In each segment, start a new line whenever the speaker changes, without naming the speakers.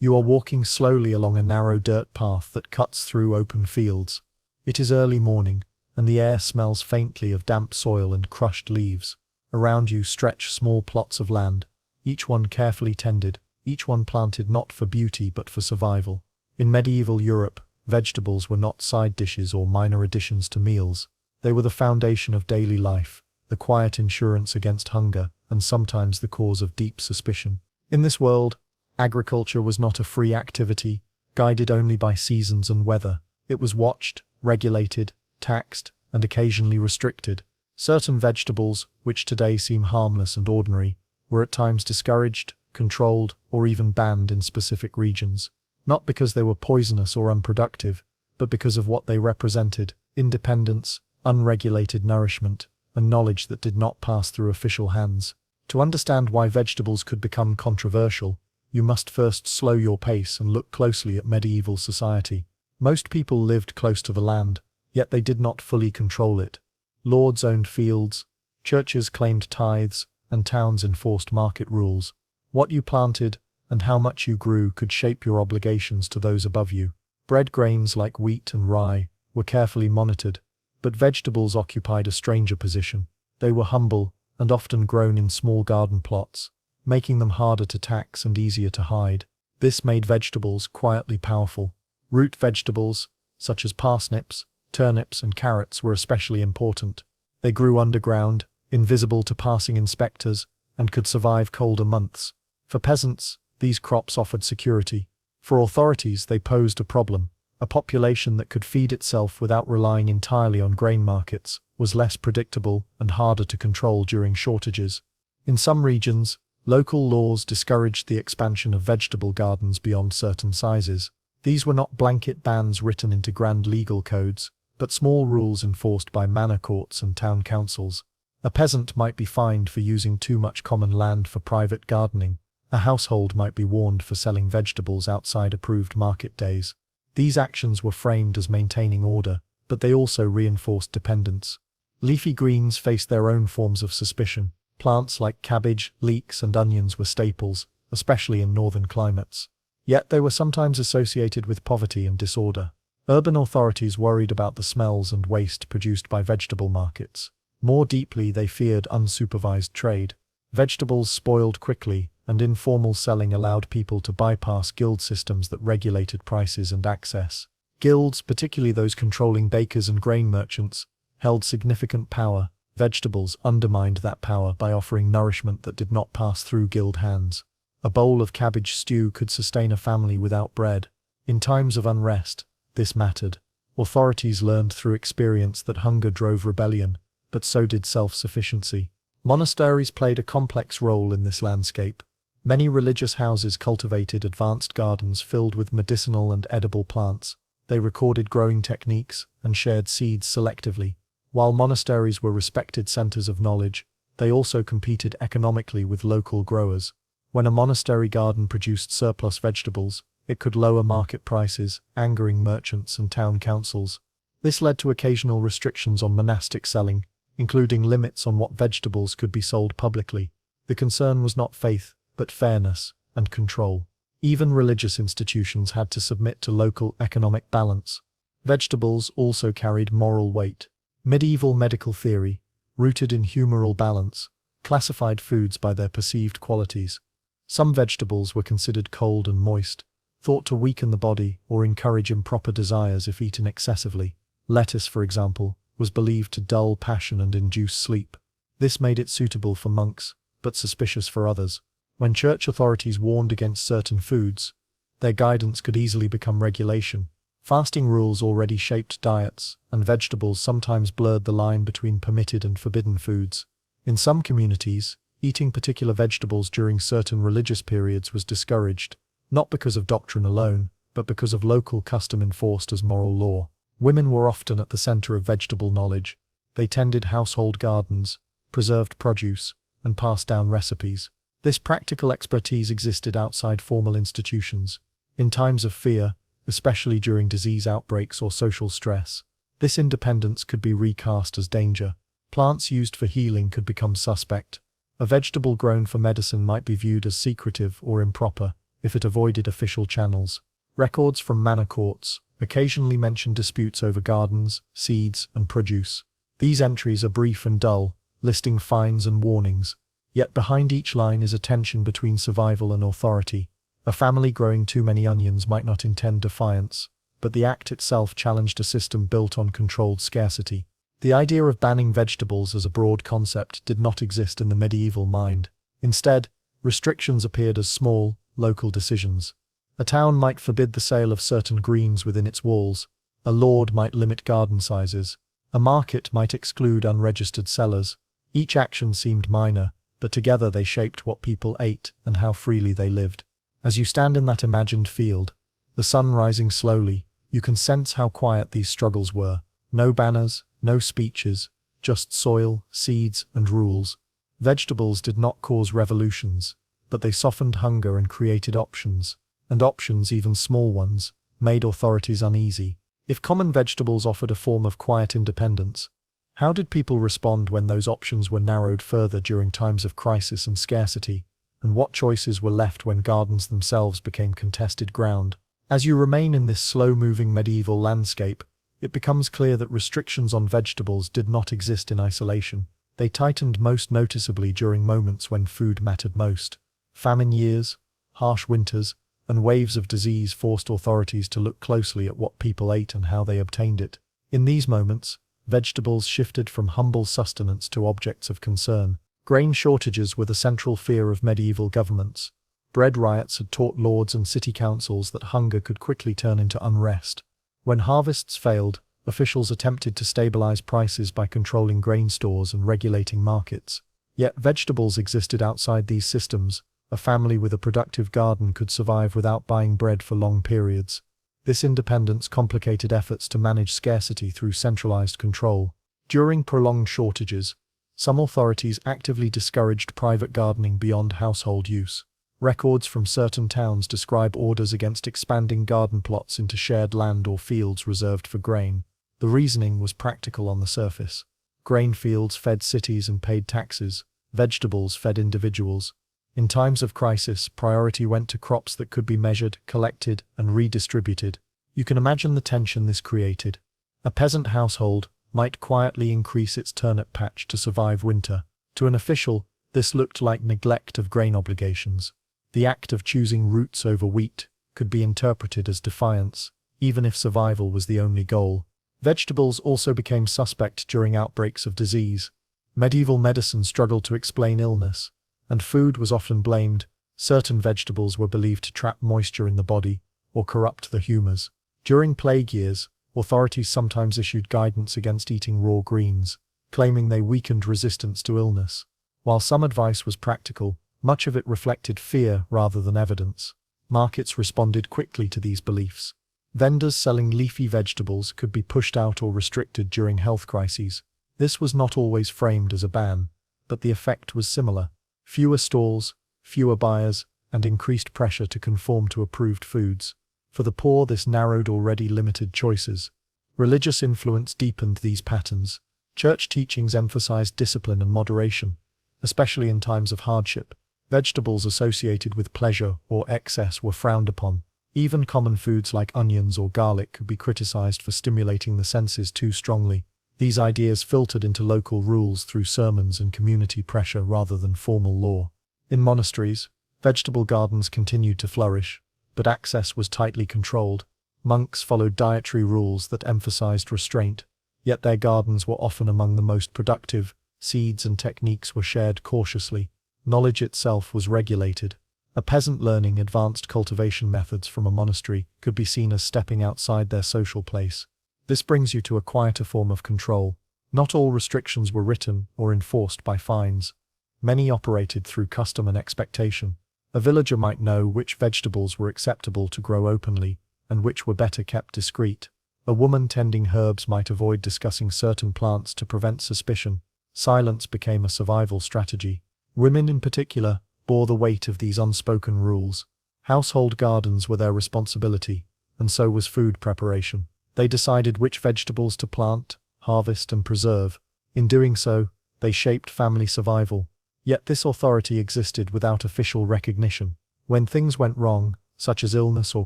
You are walking slowly along a narrow dirt path that cuts through open fields. It is early morning, and the air smells faintly of damp soil and crushed leaves. Around you stretch small plots of land, each one carefully tended, each one planted not for beauty but for survival. In medieval Europe, vegetables were not side dishes or minor additions to meals. They were the foundation of daily life, the quiet insurance against hunger, and sometimes the cause of deep suspicion. In this world, agriculture was not a free activity, guided only by seasons and weather. It was watched, regulated, taxed, and occasionally restricted. Certain vegetables, which today seem harmless and ordinary, were at times discouraged, controlled, or even banned in specific regions. Not because they were poisonous or unproductive, but because of what they represented: independence, unregulated nourishment, and knowledge that did not pass through official hands. To understand why vegetables could become controversial, you must first slow your pace and look closely at medieval society. Most people lived close to the land, yet they did not fully control it. Lords owned fields, churches claimed tithes, and towns enforced market rules. What you planted and how much you grew could shape your obligations to those above you. Bread grains like wheat and rye were carefully monitored, but vegetables occupied a stranger position. They were humble and often grown in small garden plots, making them harder to tax and easier to hide. This made vegetables quietly powerful. Root vegetables, such as parsnips, turnips, and carrots, were especially important. They grew underground, invisible to passing inspectors, and could survive colder months. For peasants, these crops offered security. For authorities, they posed a problem. A population that could feed itself without relying entirely on grain markets was less predictable and harder to control during shortages. In some regions, local laws discouraged the expansion of vegetable gardens beyond certain sizes. These were not blanket bans written into grand legal codes, but small rules enforced by manor courts and town councils. A peasant might be fined for using too much common land for private gardening. A household might be warned for selling vegetables outside approved market days. These actions were framed as maintaining order, but they also reinforced dependence. Leafy greens faced their own forms of suspicion. Plants like cabbage, leeks, and onions were staples, especially in northern climates. Yet they were sometimes associated with poverty and disorder. Urban authorities worried about the smells and waste produced by vegetable markets. More deeply, they feared unsupervised trade. Vegetables spoiled quickly, and informal selling allowed people to bypass guild systems that regulated prices and access. Guilds, particularly those controlling bakers and grain merchants, held significant power. Vegetables undermined that power by offering nourishment that did not pass through guild hands. A bowl of cabbage stew could sustain a family without bread. In times of unrest, this mattered. Authorities learned through experience that hunger drove rebellion, but so did self-sufficiency. Monasteries played a complex role in this landscape. Many religious houses cultivated advanced gardens filled with medicinal and edible plants. They recorded growing techniques and shared seeds selectively. While monasteries were respected centers of knowledge, they also competed economically with local growers. When a monastery garden produced surplus vegetables, it could lower market prices, angering merchants and town councils. This led to occasional restrictions on monastic selling, including limits on what vegetables could be sold publicly. The concern was not faith, but fairness and control. Even religious institutions had to submit to local economic balance. Vegetables also carried moral weight. Medieval medical theory, rooted in humoral balance, classified foods by their perceived qualities. Some vegetables were considered cold and moist, thought to weaken the body or encourage improper desires if eaten excessively. Lettuce, for example, was believed to dull passion and induce sleep. This made it suitable for monks, but suspicious for others. When church authorities warned against certain foods, their guidance could easily become regulation. Fasting rules already shaped diets, and vegetables sometimes blurred the line between permitted and forbidden foods. In some communities, eating particular vegetables during certain religious periods was discouraged, not because of doctrine alone, but because of local custom enforced as moral law. Women were often at the center of vegetable knowledge. They tended household gardens, preserved produce, and passed down recipes. This practical expertise existed outside formal institutions. In times of fear, especially during disease outbreaks or social stress, this independence could be recast as danger. Plants used for healing could become suspect. A vegetable grown for medicine might be viewed as secretive or improper. if it avoided official channels. Records from manor courts occasionally mention disputes over gardens, seeds, and produce. These entries are brief and dull, listing fines and warnings. Yet behind each line is a tension between survival and authority. A family growing too many onions might not intend defiance, but the act itself challenged a system built on controlled scarcity. The idea of banning vegetables as a broad concept did not exist in the medieval mind. Instead, restrictions appeared as small, local decisions. A town might forbid the sale of certain greens within its walls. A lord might limit garden sizes. A market might exclude unregistered sellers. Each action seemed minor, but together they shaped what people ate and how freely they lived. As you stand in that imagined field, the sun rising slowly, you can sense how quiet these struggles were. No banners, no speeches, just soil, seeds, and rules. Vegetables did not cause revolutions, but they softened hunger and created options. And options, even small ones, made authorities uneasy. If common vegetables offered a form of quiet independence, how did people respond when those options were narrowed further during times of crisis and scarcity? And what choices were left when gardens themselves became contested ground? As you remain in this slow-moving medieval landscape, it becomes clear that restrictions on vegetables did not exist in isolation. They tightened most noticeably during moments when food mattered most. Famine years, harsh winters, and waves of disease forced authorities to look closely at what people ate and how they obtained it. In these moments, vegetables shifted from humble sustenance to objects of concern. Grain shortages were the central fear of medieval governments. Bread riots had taught lords and city councils that hunger could quickly turn into unrest. When harvests failed, officials attempted to stabilize prices by controlling grain stores and regulating markets. Yet vegetables existed outside these systems. A family with a productive garden could survive without buying bread for long periods. This independence complicated efforts to manage scarcity through centralized control. During prolonged shortages, some authorities actively discouraged private gardening beyond household use. Records from certain towns describe orders against expanding garden plots into shared land or fields reserved for grain. The reasoning was practical on the surface. Grain fields fed cities and paid taxes. Vegetables fed individuals. In times of crisis, priority went to crops that could be measured, collected, and redistributed. You can imagine the tension this created. A peasant household might quietly increase its turnip patch to survive winter. To an official, this looked like neglect of grain obligations. The act of choosing roots over wheat could be interpreted as defiance, even if survival was the only goal. Vegetables also became suspect during outbreaks of disease. Medieval medicine struggled to explain illness, and food was often blamed. Certain vegetables were believed to trap moisture in the body or corrupt the humors. During plague years, authorities sometimes issued guidance against eating raw greens, claiming they weakened resistance to illness. While some advice was practical, much of it reflected fear rather than evidence. Markets responded quickly to these beliefs. Vendors selling leafy vegetables could be pushed out or restricted during health crises. This was not always framed as a ban, but the effect was similar. Fewer stalls, fewer buyers, and increased pressure to conform to approved foods. For the poor, this narrowed already limited choices. Religious influence deepened these patterns. Church teachings emphasized discipline and moderation, especially in times of hardship. Vegetables associated with pleasure or excess were frowned upon. Even common foods like onions or garlic could be criticized for stimulating the senses too strongly. These ideas filtered into local rules through sermons and community pressure rather than formal law. In monasteries, vegetable gardens continued to flourish, but access was tightly controlled. Monks followed dietary rules that emphasized restraint, yet their gardens were often among the most productive. Seeds and techniques were shared cautiously. Knowledge itself was regulated. A peasant learning advanced cultivation methods from a monastery could be seen as stepping outside their social place. This brings you to a quieter form of control. Not all restrictions were written or enforced by fines. Many operated through custom and expectation. A villager might know which vegetables were acceptable to grow openly, and which were better kept discreet. A woman tending herbs might avoid discussing certain plants to prevent suspicion. Silence became a survival strategy. Women in particular bore the weight of these unspoken rules. Household gardens were their responsibility, and so was food preparation. They decided which vegetables to plant, harvest, and preserve. In doing so, they shaped family survival. Yet this authority existed without official recognition. When things went wrong, such as illness or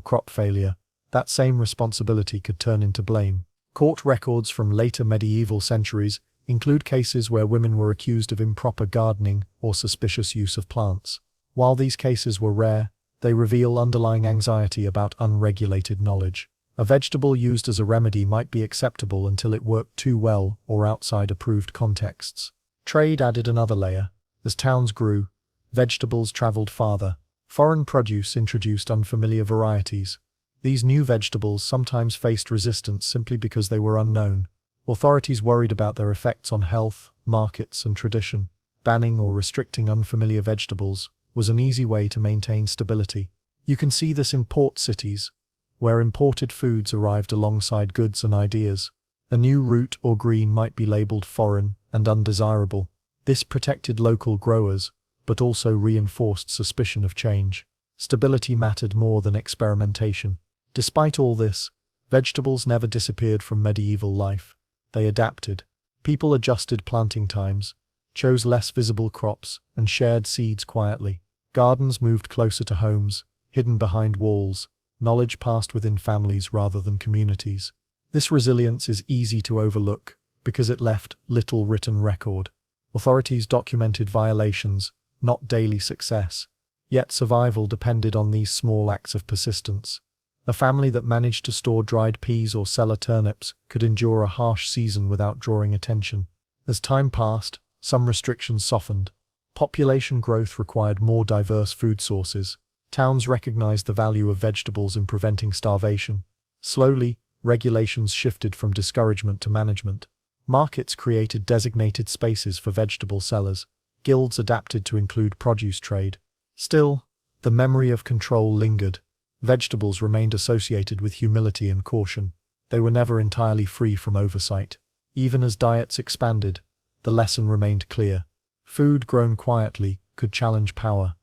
crop failure, that same responsibility could turn into blame. Court records from later medieval centuries include cases where women were accused of improper gardening or suspicious use of plants. While these cases were rare, they reveal underlying anxiety about unregulated knowledge. A vegetable used as a remedy might be acceptable until it worked too well or outside approved contexts. Trade added another layer. As towns grew, vegetables traveled farther. Foreign produce introduced unfamiliar varieties. These new vegetables sometimes faced resistance simply because they were unknown. Authorities worried about their effects on health, markets, and tradition. Banning or restricting unfamiliar vegetables was an easy way to maintain stability. You can see this in port cities, where imported foods arrived alongside goods and ideas. A new root or green might be labeled foreign and undesirable. This protected local growers, but also reinforced suspicion of change. Stability mattered more than experimentation. Despite all this, vegetables never disappeared from medieval life. They adapted. People adjusted planting times, chose less visible crops, and shared seeds quietly. Gardens moved closer to homes, hidden behind walls. Knowledge passed within families rather than communities. This resilience is easy to overlook because it left little written record. Authorities documented violations, not daily success. Yet survival depended on these small acts of persistence. A family that managed to store dried peas or cellar turnips could endure a harsh season without drawing attention. As time passed, some restrictions softened. Population growth required more diverse food sources. Towns recognized the value of vegetables in preventing starvation. Slowly, regulations shifted from discouragement to management. Markets created designated spaces for vegetable sellers. Guilds adapted to include produce trade. Still, the memory of control lingered. Vegetables remained associated with humility and caution. They were never entirely free from oversight. Even as diets expanded, the lesson remained clear. Food grown quietly could challenge power.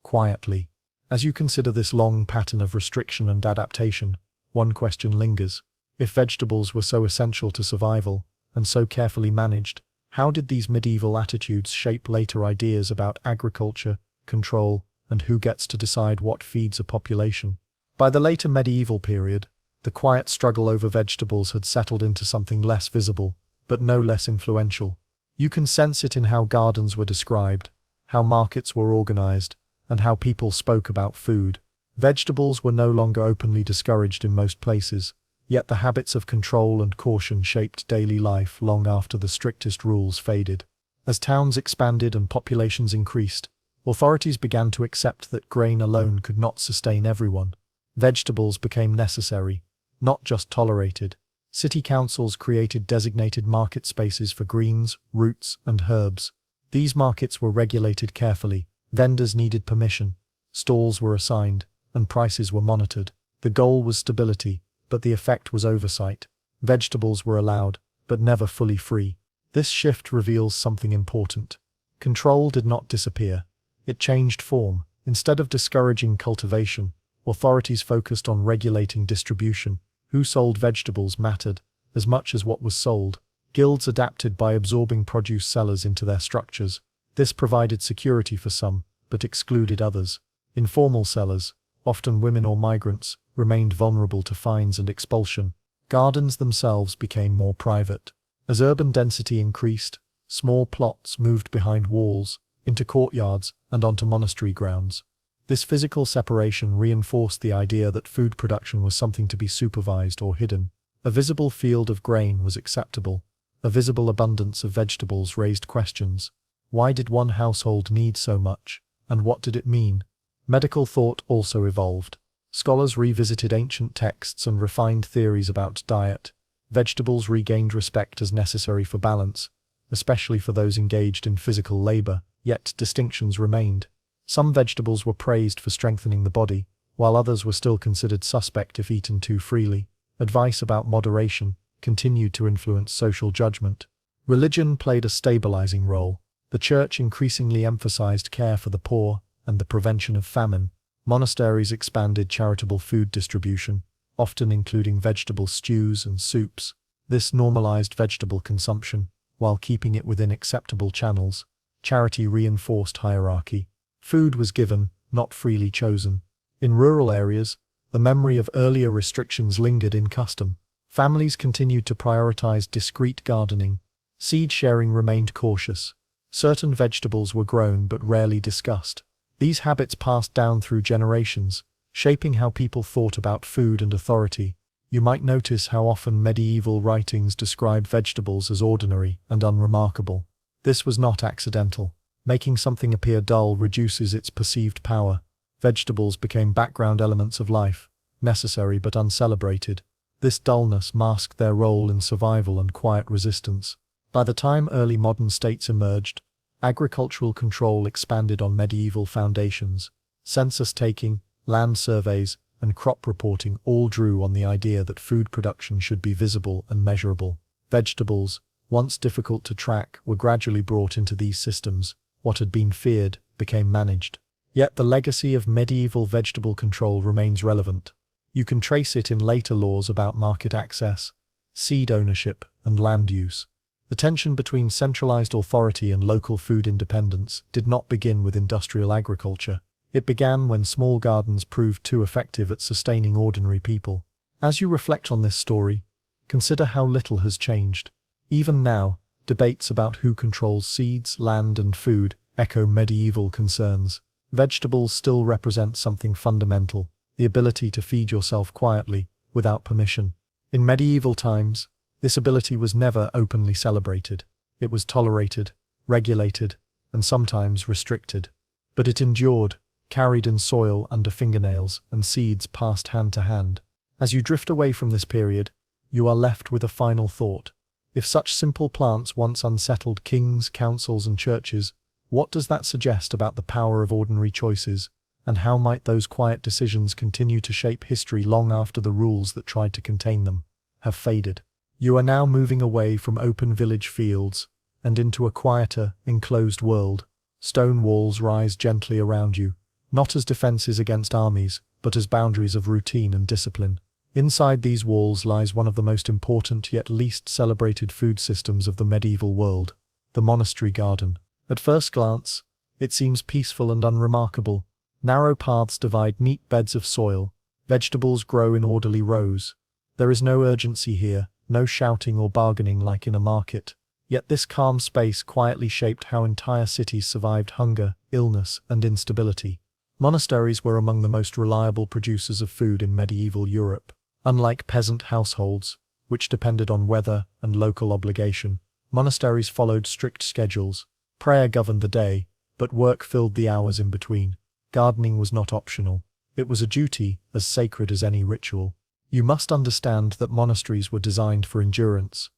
Quietly. As you consider this long pattern of restriction and adaptation, one question lingers. If vegetables were so essential to survival, and so carefully managed, how did these medieval attitudes shape later ideas about agriculture, control, and who gets to decide what feeds a population? By the later medieval period, the quiet struggle over vegetables had settled into something less visible, but no less influential. You can sense it in how gardens were described, how markets were organized, and how people spoke about food. Vegetables were no longer openly discouraged in most places, yet the habits of control and caution shaped daily life long after the strictest rules faded. As towns expanded and populations increased, authorities began to accept that grain alone could not sustain everyone. Vegetables became necessary, not just tolerated. City councils created designated market spaces for greens, roots, and herbs. These markets were regulated carefully. Vendors needed permission, stalls were assigned, and prices were monitored. The goal was stability, but the effect was oversight. Vegetables were allowed, but never fully free. This shift reveals something important. Control did not disappear. It changed form. Instead of discouraging cultivation, authorities focused on regulating distribution. Who sold vegetables mattered as much as what was sold. Guilds adapted by absorbing produce sellers into their structures. This provided security for some, but excluded others. Informal sellers, often women or migrants, remained vulnerable to fines and expulsion. Gardens themselves became more private. As urban density increased, small plots moved behind walls, into courtyards, and onto monastery grounds. This physical separation reinforced the idea that food production was something to be supervised or hidden. A visible field of grain was acceptable. A visible abundance of vegetables raised questions. Why did one household need so much? And what did it mean? Medical thought also evolved. Scholars revisited ancient texts and refined theories about diet. Vegetables regained respect as necessary for balance, especially for those engaged in physical labor, yet distinctions remained. Some vegetables were praised for strengthening the body, while others were still considered suspect if eaten too freely. Advice about moderation continued to influence social judgment. Religion played a stabilizing role. The church increasingly emphasized care for the poor and the prevention of famine. Monasteries expanded charitable food distribution, often including vegetable stews and soups. This normalized vegetable consumption, while keeping it within acceptable channels. Charity reinforced hierarchy. Food was given, not freely chosen. In rural areas, the memory of earlier restrictions lingered in custom. Families continued to prioritize discreet gardening. Seed sharing remained cautious. Certain vegetables were grown but rarely discussed. These habits passed down through generations, shaping how people thought about food and authority. You might notice how often medieval writings describe vegetables as ordinary and unremarkable. This was not accidental. Making something appear dull reduces its perceived power. Vegetables became background elements of life, necessary but uncelebrated. This dullness masked their role in survival and quiet resistance. By the time early modern states emerged, agricultural control expanded on medieval foundations. Census-taking, land surveys, and crop reporting all drew on the idea that food production should be visible and measurable. Vegetables, once difficult to track, were gradually brought into these systems. What had been feared became managed. Yet the legacy of medieval vegetable control remains relevant. You can trace it in later laws about market access, seed ownership, and land use. The tension between centralized authority and local food independence did not begin with industrial agriculture. It began when small gardens proved too effective at sustaining ordinary people. As you reflect on this story, consider how little has changed. Even now, debates about who controls seeds, land, and food echo medieval concerns. Vegetables still represent something fundamental, the ability to feed yourself quietly, without permission. In medieval times, this ability was never openly celebrated. It was tolerated, regulated, and sometimes restricted. But it endured, carried in soil under fingernails, and seeds passed hand to hand. As you drift away from this period, you are left with a final thought. If such simple plants once unsettled kings, councils, and churches, what does that suggest about the power of ordinary choices, and how might those quiet decisions continue to shape history long after the rules that tried to contain them have faded? You are now moving away from open village fields and into a quieter, enclosed world. Stone walls rise gently around you, not as defenses against armies, but as boundaries of routine and discipline. Inside these walls lies one of the most important yet least celebrated food systems of the medieval world, the monastery garden. At first glance, it seems peaceful and unremarkable. Narrow paths divide neat beds of soil. Vegetables grow in orderly rows. There is no urgency here, no shouting or bargaining like in a market. Yet this calm space quietly shaped how entire cities survived hunger, illness, and instability. Monasteries were among the most reliable producers of food in medieval Europe. Unlike peasant households, which depended on weather and local obligation, monasteries followed strict schedules. Prayer governed the day, but work filled the hours in between. Gardening was not optional. It was a duty as sacred as any ritual. You must understand that monasteries were designed for endurance.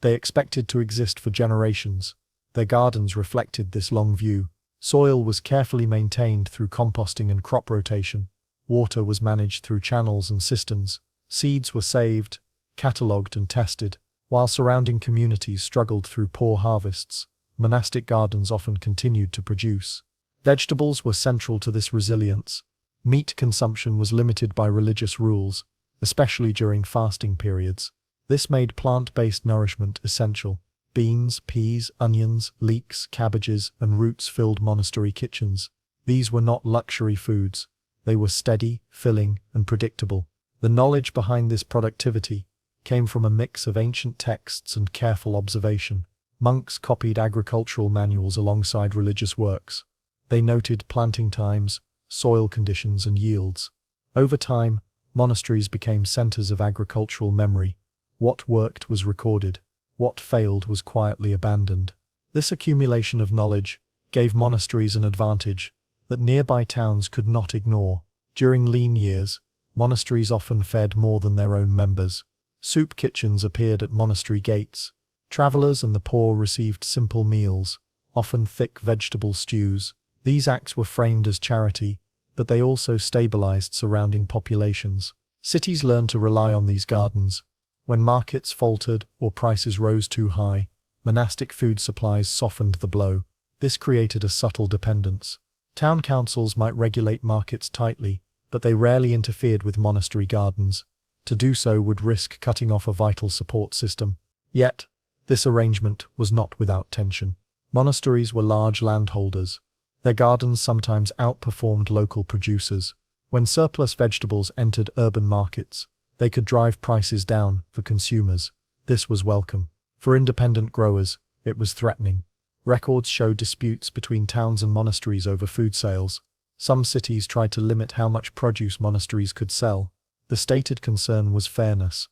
They expected to exist for generations. Their gardens reflected this long view. Soil was carefully maintained through composting and crop rotation. Water was managed through channels and cisterns. Seeds were saved, catalogued, and tested. While surrounding communities struggled through poor harvests, monastic gardens often continued to produce. Vegetables were central to this resilience. Meat consumption was limited by religious rules, especially during fasting periods. This made plant-based nourishment essential. Beans, peas, onions, leeks, cabbages, and roots filled monastery kitchens. These were not luxury foods. They were steady, filling, and predictable. The knowledge behind this productivity came from a mix of ancient texts and careful observation. Monks copied agricultural manuals alongside religious works. They noted planting times, soil conditions, and yields. Over time, monasteries became centers of agricultural memory. What worked was recorded. What failed was quietly abandoned. This accumulation of knowledge gave monasteries an advantage that nearby towns could not ignore. During lean years, monasteries often fed more than their own members. Soup kitchens appeared at monastery gates. Travelers and the poor received simple meals, often thick vegetable stews. These acts were framed as charity, but they also stabilized surrounding populations. Cities learned to rely on these gardens. When markets faltered or prices rose too high, monastic food supplies softened the blow. This created a subtle dependence. Town councils might regulate markets tightly, but they rarely interfered with monastery gardens. To do so would risk cutting off a vital support system. Yet, this arrangement was not without tension. Monasteries were large landholders. Their gardens sometimes outperformed local producers. When surplus vegetables entered urban markets, they could drive prices down for consumers. This was welcome. For independent growers, it was threatening. Records show disputes between towns and monasteries over food sales. Some cities tried to limit how much produce monasteries could sell. The stated concern was fairness.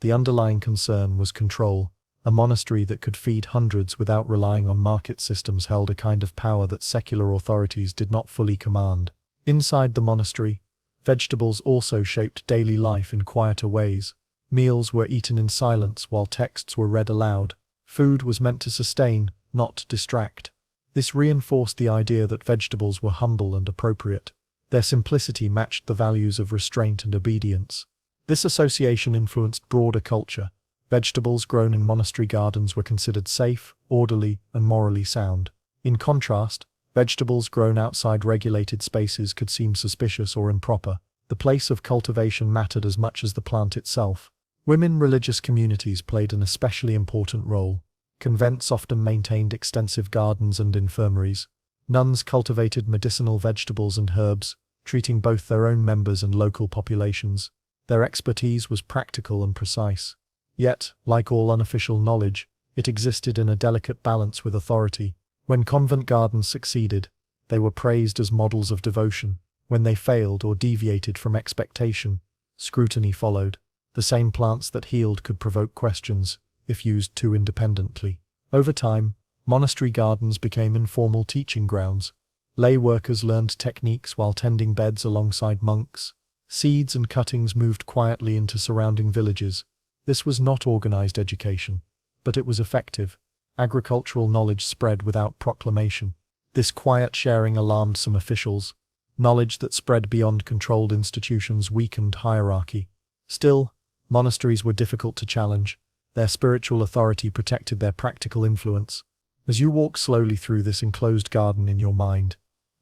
The underlying concern was control. A monastery that could feed hundreds without relying on market systems held a kind of power that secular authorities did not fully command. Inside the monastery, vegetables also shaped daily life in quieter ways. Meals were eaten in silence while texts were read aloud. Food was meant to sustain, not distract. This reinforced the idea that vegetables were humble and appropriate. Their simplicity matched the values of restraint and obedience. This association influenced broader culture. Vegetables grown in monastery gardens were considered safe, orderly, and morally sound. In contrast, vegetables grown outside regulated spaces could seem suspicious or improper. The place of cultivation mattered as much as the plant itself. Women religious communities played an especially important role. Convents often maintained extensive gardens and infirmaries. Nuns cultivated medicinal vegetables and herbs, treating both their own members and local populations. Their expertise was practical and precise. Yet, like all unofficial knowledge, it existed in a delicate balance with authority. When convent gardens succeeded, they were praised as models of devotion. When they failed or deviated from expectation, scrutiny followed. The same plants that healed could provoke questions if used too independently. Over time, monastery gardens became informal teaching grounds. Lay workers learned techniques while tending beds alongside monks. Seeds and cuttings moved quietly into surrounding villages. This was not organized education, but it was effective. Agricultural knowledge spread without proclamation. This quiet sharing alarmed some officials. Knowledge that spread beyond controlled institutions weakened hierarchy. Still, monasteries were difficult to challenge. Their spiritual authority protected their practical influence. As you walk slowly through this enclosed garden in your mind,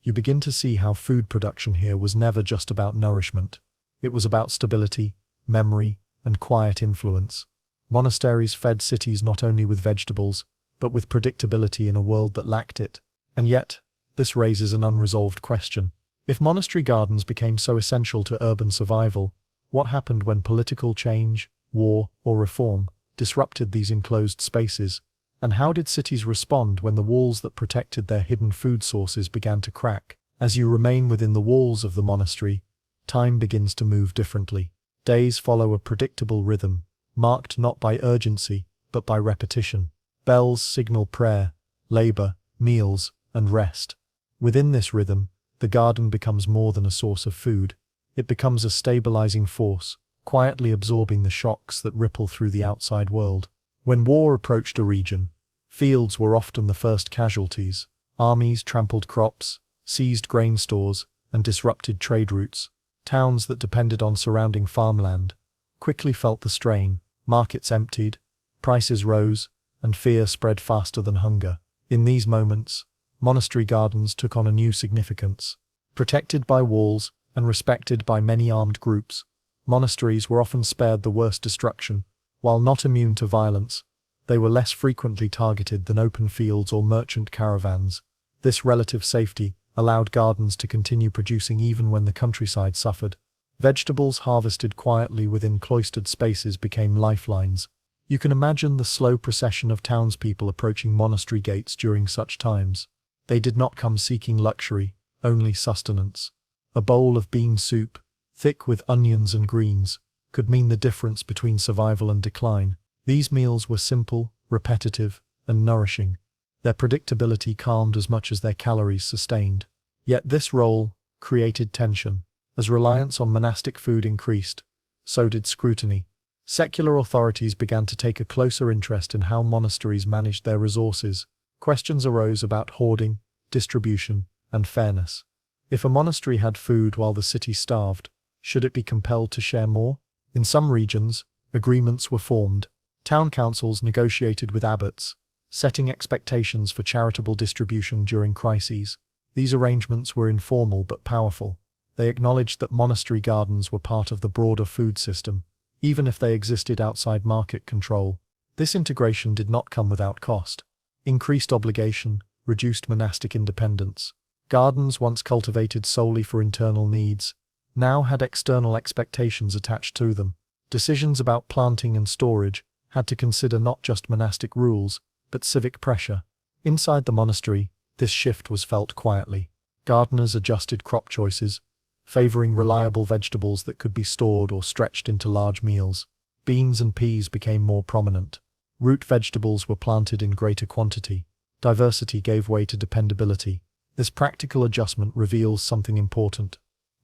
you begin to see how food production here was never just about nourishment. It was about stability, memory, and quiet influence. Monasteries fed cities not only with vegetables, but with predictability in a world that lacked it. And yet, this raises an unresolved question. If monastery gardens became so essential to urban survival, what happened when political change, war, or reform disrupted these enclosed spaces? And how did cities respond when the walls that protected their hidden food sources began to crack? As you remain within the walls of the monastery, time begins to move differently. Days follow a predictable rhythm, marked not by urgency, but by repetition. Bells signal prayer, labor, meals, and rest. Within this rhythm, the garden becomes more than a source of food. It becomes a stabilizing force, quietly absorbing the shocks that ripple through the outside world. When war approached a region, fields were often the first casualties. Armies trampled crops, seized grain stores, and disrupted trade routes. Towns that depended on surrounding farmland quickly felt the strain. Markets emptied, prices rose, and fear spread faster than hunger. In these moments, monastery gardens took on a new significance. Protected by walls and respected by many armed groups, monasteries were often spared the worst destruction. While not immune to violence, they were less frequently targeted than open fields or merchant caravans. This relative safety allowed gardens to continue producing even when the countryside suffered. Vegetables harvested quietly within cloistered spaces became lifelines. You can imagine the slow procession of townspeople approaching monastery gates during such times. They did not come seeking luxury, only sustenance. A bowl of bean soup, thick with onions and greens, could mean the difference between survival and decline. These meals were simple, repetitive, and nourishing. Their predictability calmed as much as their calories sustained. Yet this role created tension. As reliance on monastic food increased, so did scrutiny. Secular authorities began to take a closer interest in how monasteries managed their resources. Questions arose about hoarding, distribution, and fairness. If a monastery had food while the city starved, should it be compelled to share more? In some regions, agreements were formed. Town councils negotiated with abbots, setting expectations for charitable distribution during crises. These arrangements were informal but powerful. They acknowledged that monastery gardens were part of the broader food system, even if they existed outside market control. This integration did not come without cost. Increased obligation, reduced monastic independence, Gardens once cultivated solely for internal needs, now had external expectations attached to them. Decisions about planting and storage had to consider not just monastic rules, but civic pressure. Inside the monastery, this shift was felt quietly. Gardeners adjusted crop choices, favoring reliable vegetables that could be stored or stretched into large meals. Beans and peas became more prominent. Root vegetables were planted in greater quantity. Diversity gave way to dependability. This practical adjustment reveals something important.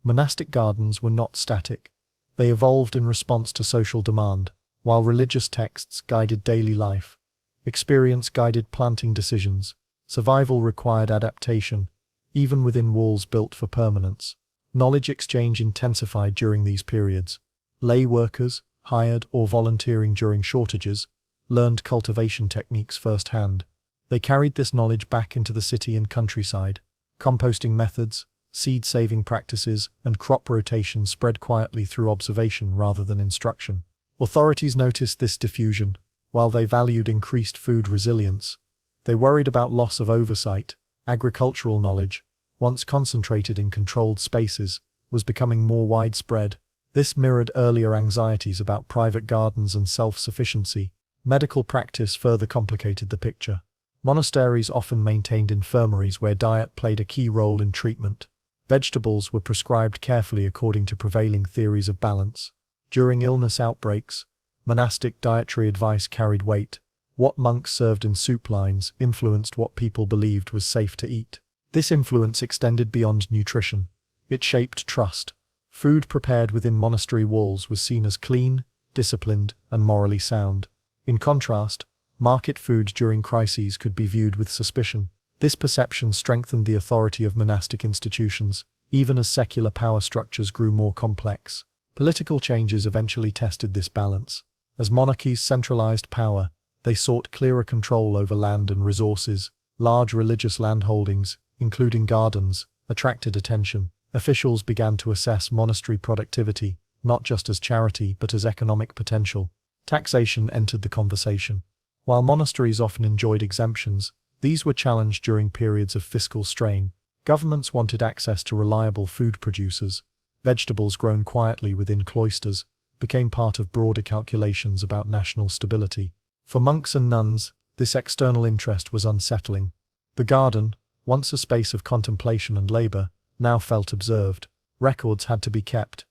Monastic gardens were not static. They evolved in response to social demand. While religious texts guided daily life, experience guided planting decisions. Survival required adaptation, even within walls built for permanence. Knowledge exchange intensified during these periods. Lay workers, hired or volunteering during shortages, learned cultivation techniques firsthand. They carried this knowledge back into the city and countryside. Composting methods, seed-saving practices, and crop rotation spread quietly through observation rather than instruction. Authorities noticed this diffusion. While they valued increased food resilience, they worried about loss of oversight. Agricultural knowledge, once concentrated in controlled spaces, was becoming more widespread. This mirrored earlier anxieties about private gardens and self-sufficiency. Medical practice further complicated the picture. Monasteries often maintained infirmaries where diet played a key role in treatment. Vegetables were prescribed carefully according to prevailing theories of balance. During illness outbreaks, monastic dietary advice carried weight. What monks served in soup lines influenced what people believed was safe to eat. This influence extended beyond nutrition. It shaped trust. Food prepared within monastery walls was seen as clean, disciplined, and morally sound. In contrast, market food during crises could be viewed with suspicion. This perception strengthened the authority of monastic institutions, even as secular power structures grew more complex. Political changes eventually tested this balance. As monarchies centralized power, they sought clearer control over land and resources. Large religious landholdings, including gardens, attracted attention. Officials began to assess monastery productivity, not just as charity but as economic potential. Taxation entered the conversation. While monasteries often enjoyed exemptions, these were challenged during periods of fiscal strain. Governments wanted access to reliable food producers. Vegetables grown quietly within cloisters became part of broader calculations about national stability. For monks and nuns, this external interest was unsettling. The garden, once a space of contemplation and labor, now felt observed. Records had to be kept.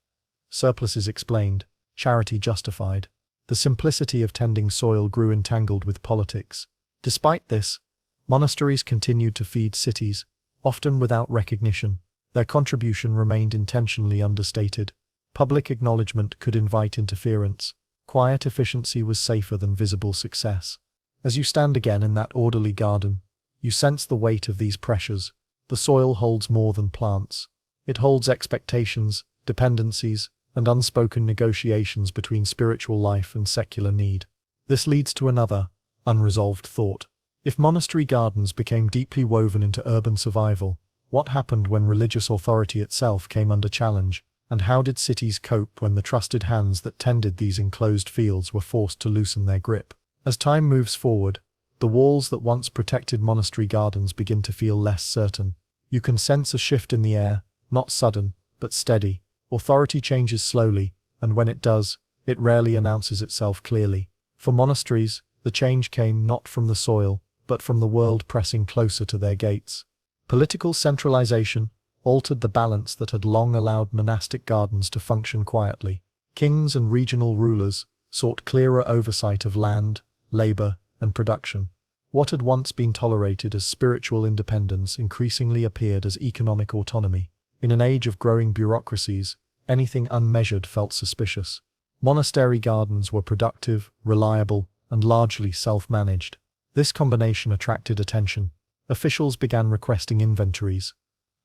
Surpluses explained, charity justified. The simplicity of tending soil grew entangled with politics. Despite this, monasteries continued to feed cities, often without recognition. Their contribution remained intentionally understated. Public acknowledgement could invite interference. Quiet efficiency was safer than visible success. As you stand again in that orderly garden, you sense the weight of these pressures. The soil holds more than plants. It holds expectations, dependencies, and unspoken negotiations between spiritual life and secular need. This leads to another, unresolved thought. If monastery gardens became deeply woven into urban survival, what happened when religious authority itself came under challenge? And how did cities cope when the trusted hands that tended these enclosed fields were forced to loosen their grip? As time moves forward, the walls that once protected monastery gardens begin to feel less certain. You can sense a shift in the air, not sudden, but steady. Authority changes slowly, and when it does, it rarely announces itself clearly. For monasteries, the change came not from the soil, but from the world pressing closer to their gates. Political centralization altered the balance that had long allowed monastic gardens to function quietly. Kings and regional rulers sought clearer oversight of land, labor, and production. What had once been tolerated as spiritual independence increasingly appeared as economic autonomy. In an age of growing bureaucracies, anything unmeasured felt suspicious. Monastery gardens were productive, reliable, and largely self-managed. This combination attracted attention. Officials began requesting inventories.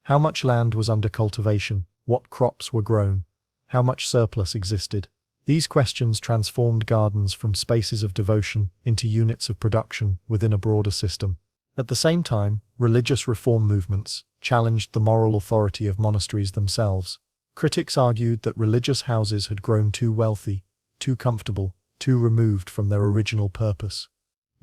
How much land was under cultivation? What crops were grown? How much surplus existed? These questions transformed gardens from spaces of devotion into units of production within a broader system. At the same time, religious reform movements challenged the moral authority of monasteries themselves. Critics argued that religious houses had grown too wealthy, too comfortable, too removed from their original purpose.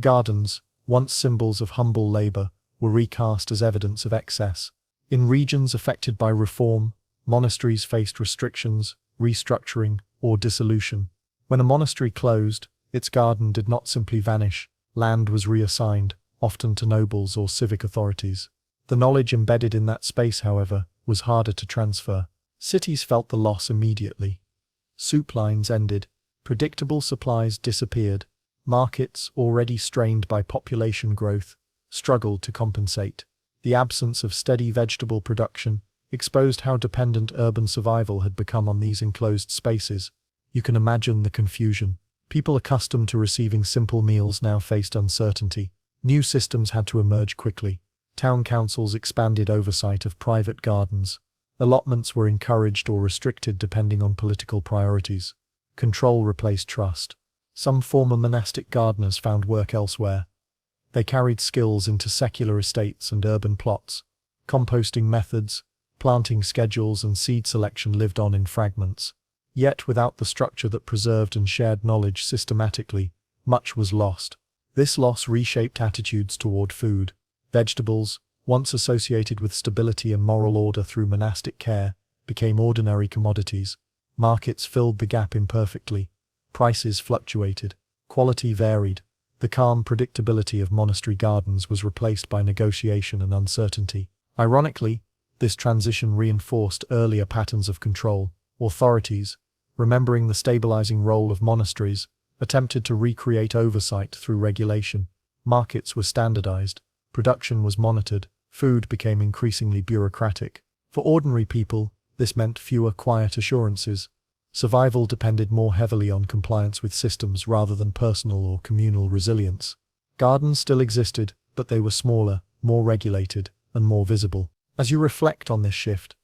Gardens, once symbols of humble labor, were recast as evidence of excess. In regions affected by reform, monasteries faced restrictions, restructuring, or dissolution. When a monastery closed, its garden did not simply vanish, land was reassigned, often to nobles or civic authorities. The knowledge embedded in that space, however, was harder to transfer. Cities felt the loss immediately. Soup lines ended, predictable supplies disappeared, markets, already strained by population growth, struggled to compensate. The absence of steady vegetable production exposed how dependent urban survival had become on these enclosed spaces. You can imagine the confusion. People accustomed to receiving simple meals now faced uncertainty. New systems had to emerge quickly. Town councils expanded oversight of private gardens. Allotments were encouraged or restricted depending on political priorities. Control replaced trust. Some former monastic gardeners found work elsewhere. They carried skills into secular estates and urban plots. Composting methods, planting schedules, and seed selection lived on in fragments. Yet without the structure that preserved and shared knowledge systematically, much was lost. This loss reshaped attitudes toward food. Vegetables, once associated with stability and moral order through monastic care, became ordinary commodities. Markets filled the gap imperfectly. Prices fluctuated. Quality varied. The calm predictability of monastery gardens was replaced by negotiation and uncertainty. Ironically, this transition reinforced earlier patterns of control. Authorities, remembering the stabilizing role of monasteries, attempted to recreate oversight through regulation. Markets were standardized. Production was monitored. Food became increasingly bureaucratic. For ordinary people, this meant fewer quiet assurances. Survival depended more heavily on compliance with systems rather than personal or communal resilience. Gardens still existed, but they were smaller, more regulated, and more visible. As you reflect on this shift,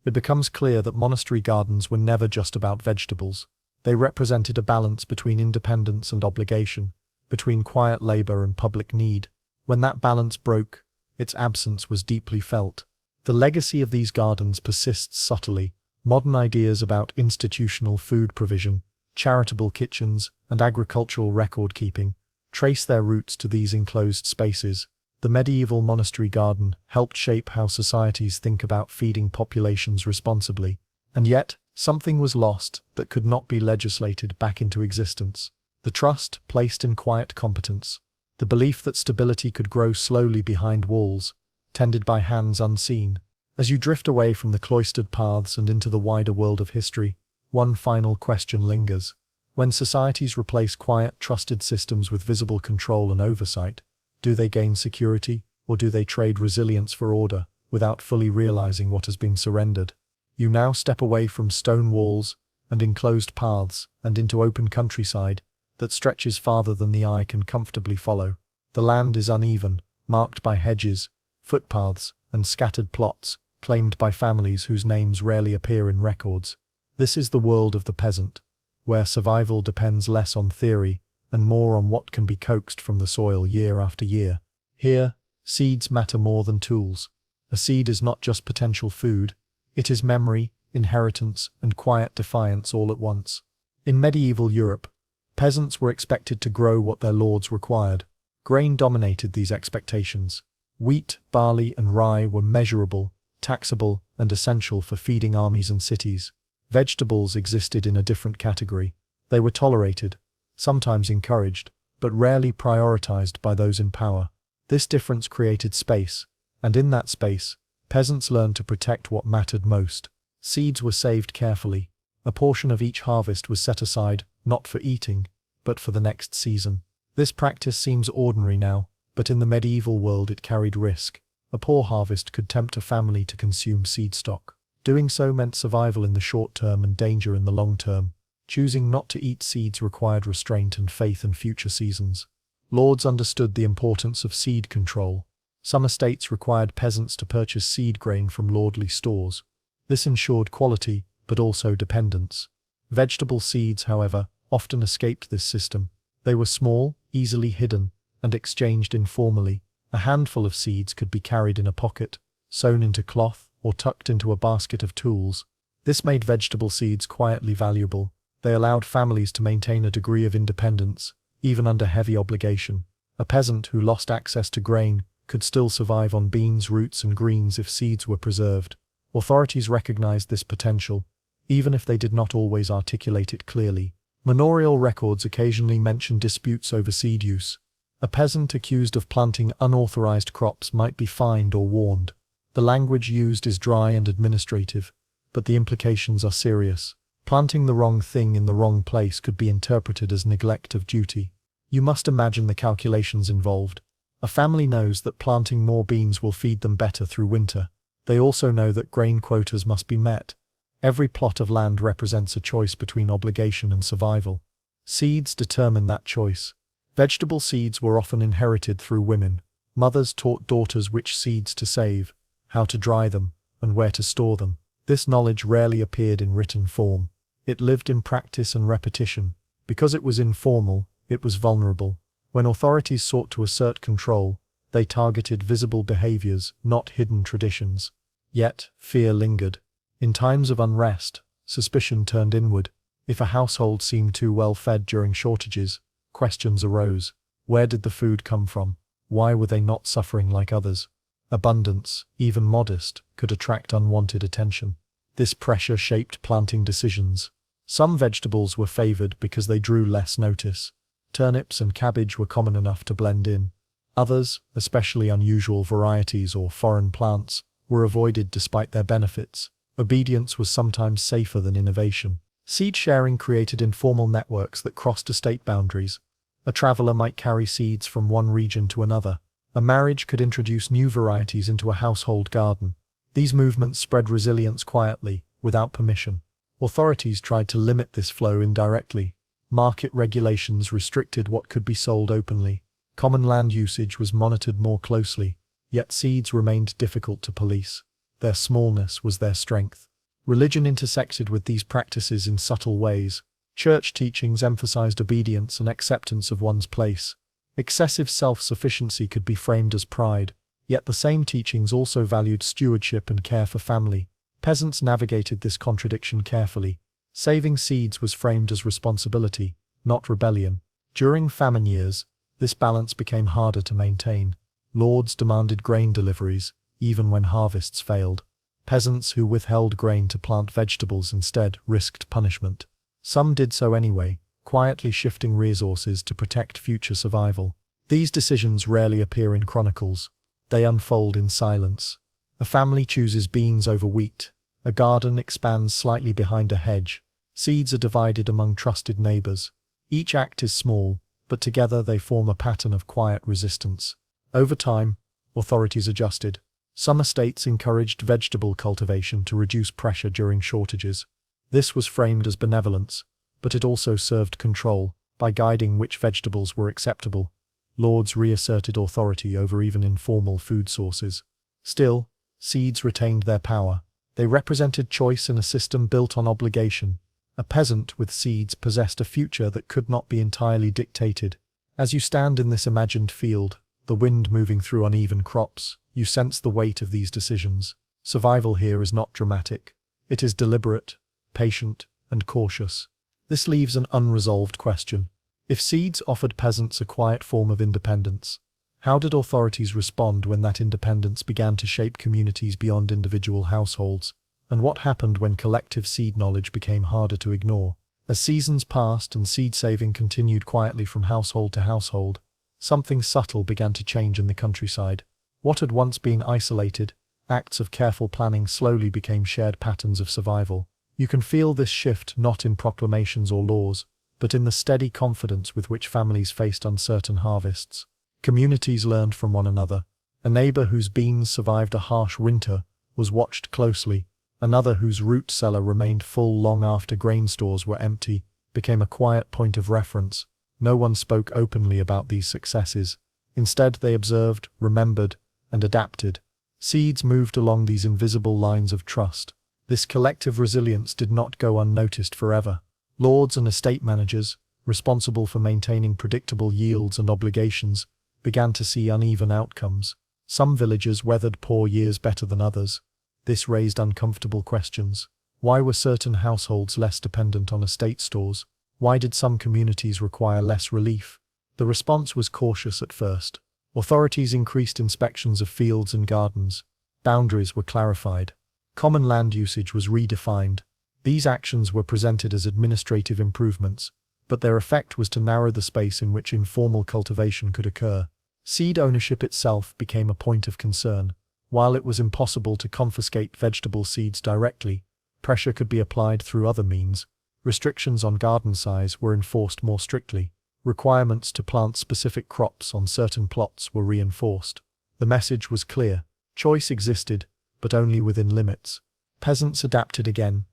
it becomes clear that monastery gardens were never just about vegetables. They represented a balance between independence and obligation, between quiet labor and public need. When that balance broke, its absence was deeply felt. The legacy of these gardens persists subtly. Modern ideas about institutional food provision, charitable kitchens, and agricultural record-keeping trace their roots to these enclosed spaces. The medieval monastery garden helped shape how societies think about feeding populations responsibly. And yet, something was lost that could not be legislated back into existence. The trust placed in quiet competence. The belief that stability could grow slowly behind walls, tended by hands unseen. As you drift away from the cloistered paths and into the wider world of history, one final question lingers. When societies replace quiet, trusted systems with visible control and oversight, do they gain security, or do they trade resilience for order, without fully realizing what has been surrendered? You now step away from stone walls and enclosed paths and into open countryside that stretches farther than the eye can comfortably follow. The land is uneven, marked by hedges, footpaths, and scattered plots, claimed by families whose names rarely appear in records. This is the world of the peasant, where survival depends less on theory and more on what can be coaxed from the soil year after year. Here, seeds matter more than tools. A seed is not just potential food, it is memory, inheritance, and quiet defiance all at once. In medieval Europe, peasants were expected to grow what their lords required. Grain dominated these expectations. Wheat, barley, and rye were measurable, taxable, and essential for feeding armies and cities. Vegetables existed in a different category. They were tolerated, sometimes encouraged, but rarely prioritized by those in power. This difference created space, and in that space, peasants learned to protect what mattered most. Seeds were saved carefully. A portion of each harvest was set aside, not for eating, but for the next season. This practice seems ordinary now, but in the medieval world it carried risk. A poor harvest could tempt a family to consume seed stock. Doing so meant survival in the short term and danger in the long term. Choosing not to eat seeds required restraint and faith in future seasons. Lords understood the importance of seed control. Some estates required peasants to purchase seed grain from lordly stores. This ensured quality, but also dependence. Vegetable seeds, however, often escaped this system. They were small, easily hidden, and exchanged informally. A handful of seeds could be carried in a pocket, sewn into cloth, or tucked into a basket of tools. This made vegetable seeds quietly valuable. They allowed families to maintain a degree of independence, even under heavy obligation. A peasant who lost access to grain could still survive on beans, roots, and greens if seeds were preserved. Authorities recognized this potential, even if they did not always articulate it clearly. Manorial records occasionally mention disputes over seed use. A peasant accused of planting unauthorized crops might be fined or warned. The language used is dry and administrative, but the implications are serious. Planting the wrong thing in the wrong place could be interpreted as neglect of duty. You must imagine the calculations involved. A family knows that planting more beans will feed them better through winter. They also know that grain quotas must be met. Every plot of land represents a choice between obligation and survival. Seeds determine that choice. Vegetable seeds were often inherited through women. Mothers taught daughters which seeds to save, how to dry them, and where to store them. This knowledge rarely appeared in written form. It lived in practice and repetition. Because it was informal, it was vulnerable. When authorities sought to assert control, they targeted visible behaviors, not hidden traditions. Yet, fear lingered. In times of unrest, suspicion turned inward. If a household seemed too well fed during shortages, questions arose. Where did the food come from? Why were they not suffering like others? Abundance, even modest, could attract unwanted attention. This pressure shaped planting decisions. Some vegetables were favored because they drew less notice. Turnips and cabbage were common enough to blend in. Others, especially unusual varieties or foreign plants, were avoided despite their benefits. Obedience was sometimes safer than innovation. Seed sharing created informal networks that crossed estate boundaries. A traveler might carry seeds from one region to another. A marriage could introduce new varieties into a household garden. These movements spread resilience quietly, without permission. Authorities tried to limit this flow indirectly. Market regulations restricted what could be sold openly. Common land usage was monitored more closely, yet seeds remained difficult to police. Their smallness was their strength. Religion intersected with these practices in subtle ways. Church teachings emphasized obedience and acceptance of one's place. Excessive self-sufficiency could be framed as pride, yet the same teachings also valued stewardship and care for family. Peasants navigated this contradiction carefully. Saving seeds was framed as responsibility, not rebellion. During famine years, this balance became harder to maintain. Lords demanded grain deliveries, even when harvests failed. Peasants who withheld grain to plant vegetables instead risked punishment. Some did so anyway, quietly shifting resources to protect future survival. These decisions rarely appear in chronicles. They unfold in silence. A family chooses beans over wheat. A garden expands slightly behind a hedge. Seeds are divided among trusted neighbors. Each act is small, but together they form a pattern of quiet resistance. Over time, authorities adjusted. Some estates encouraged vegetable cultivation to reduce pressure during shortages. This was framed as benevolence, but it also served control. By guiding which vegetables were acceptable, lords reasserted authority over even informal food sources. Still, seeds retained their power. They represented choice in a system built on obligation. A peasant with seeds possessed a future that could not be entirely dictated. As you stand in this imagined field, the wind moving through uneven crops, you sense the weight of these decisions. Survival here is not dramatic. It is deliberate, patient, and cautious. This leaves an unresolved question. If seeds offered peasants a quiet form of independence, how did authorities respond when that independence began to shape communities beyond individual households? And what happened when collective seed knowledge became harder to ignore? As seasons passed and seed saving continued quietly from household to household, something subtle began to change in the countryside. What had once been isolated, acts of careful planning slowly became shared patterns of survival. You can feel this shift not in proclamations or laws, but in the steady confidence with which families faced uncertain harvests. Communities learned from one another. A neighbor whose beans survived a harsh winter was watched closely. Another whose root cellar remained full long after grain stores were empty became a quiet point of reference. No one spoke openly about these successes. Instead, they observed, remembered, and adapted. Seeds moved along these invisible lines of trust. This collective resilience did not go unnoticed forever. Lords and estate managers, responsible for maintaining predictable yields and obligations, began to see uneven outcomes. Some villagers weathered poor years better than others. This raised uncomfortable questions. Why were certain households less dependent on estate stores? Why did some communities require less relief? The response was cautious at first. Authorities increased inspections of fields and gardens. Boundaries were clarified. Common land usage was redefined. These actions were presented as administrative improvements, but their effect was to narrow the space in which informal cultivation could occur. Seed ownership itself became a point of concern. While it was impossible to confiscate vegetable seeds directly, pressure could be applied through other means. Restrictions on garden size were enforced more strictly. Requirements to plant specific crops on certain plots were reinforced. The message was clear. Choice existed, but only within limits. Peasants adapted again.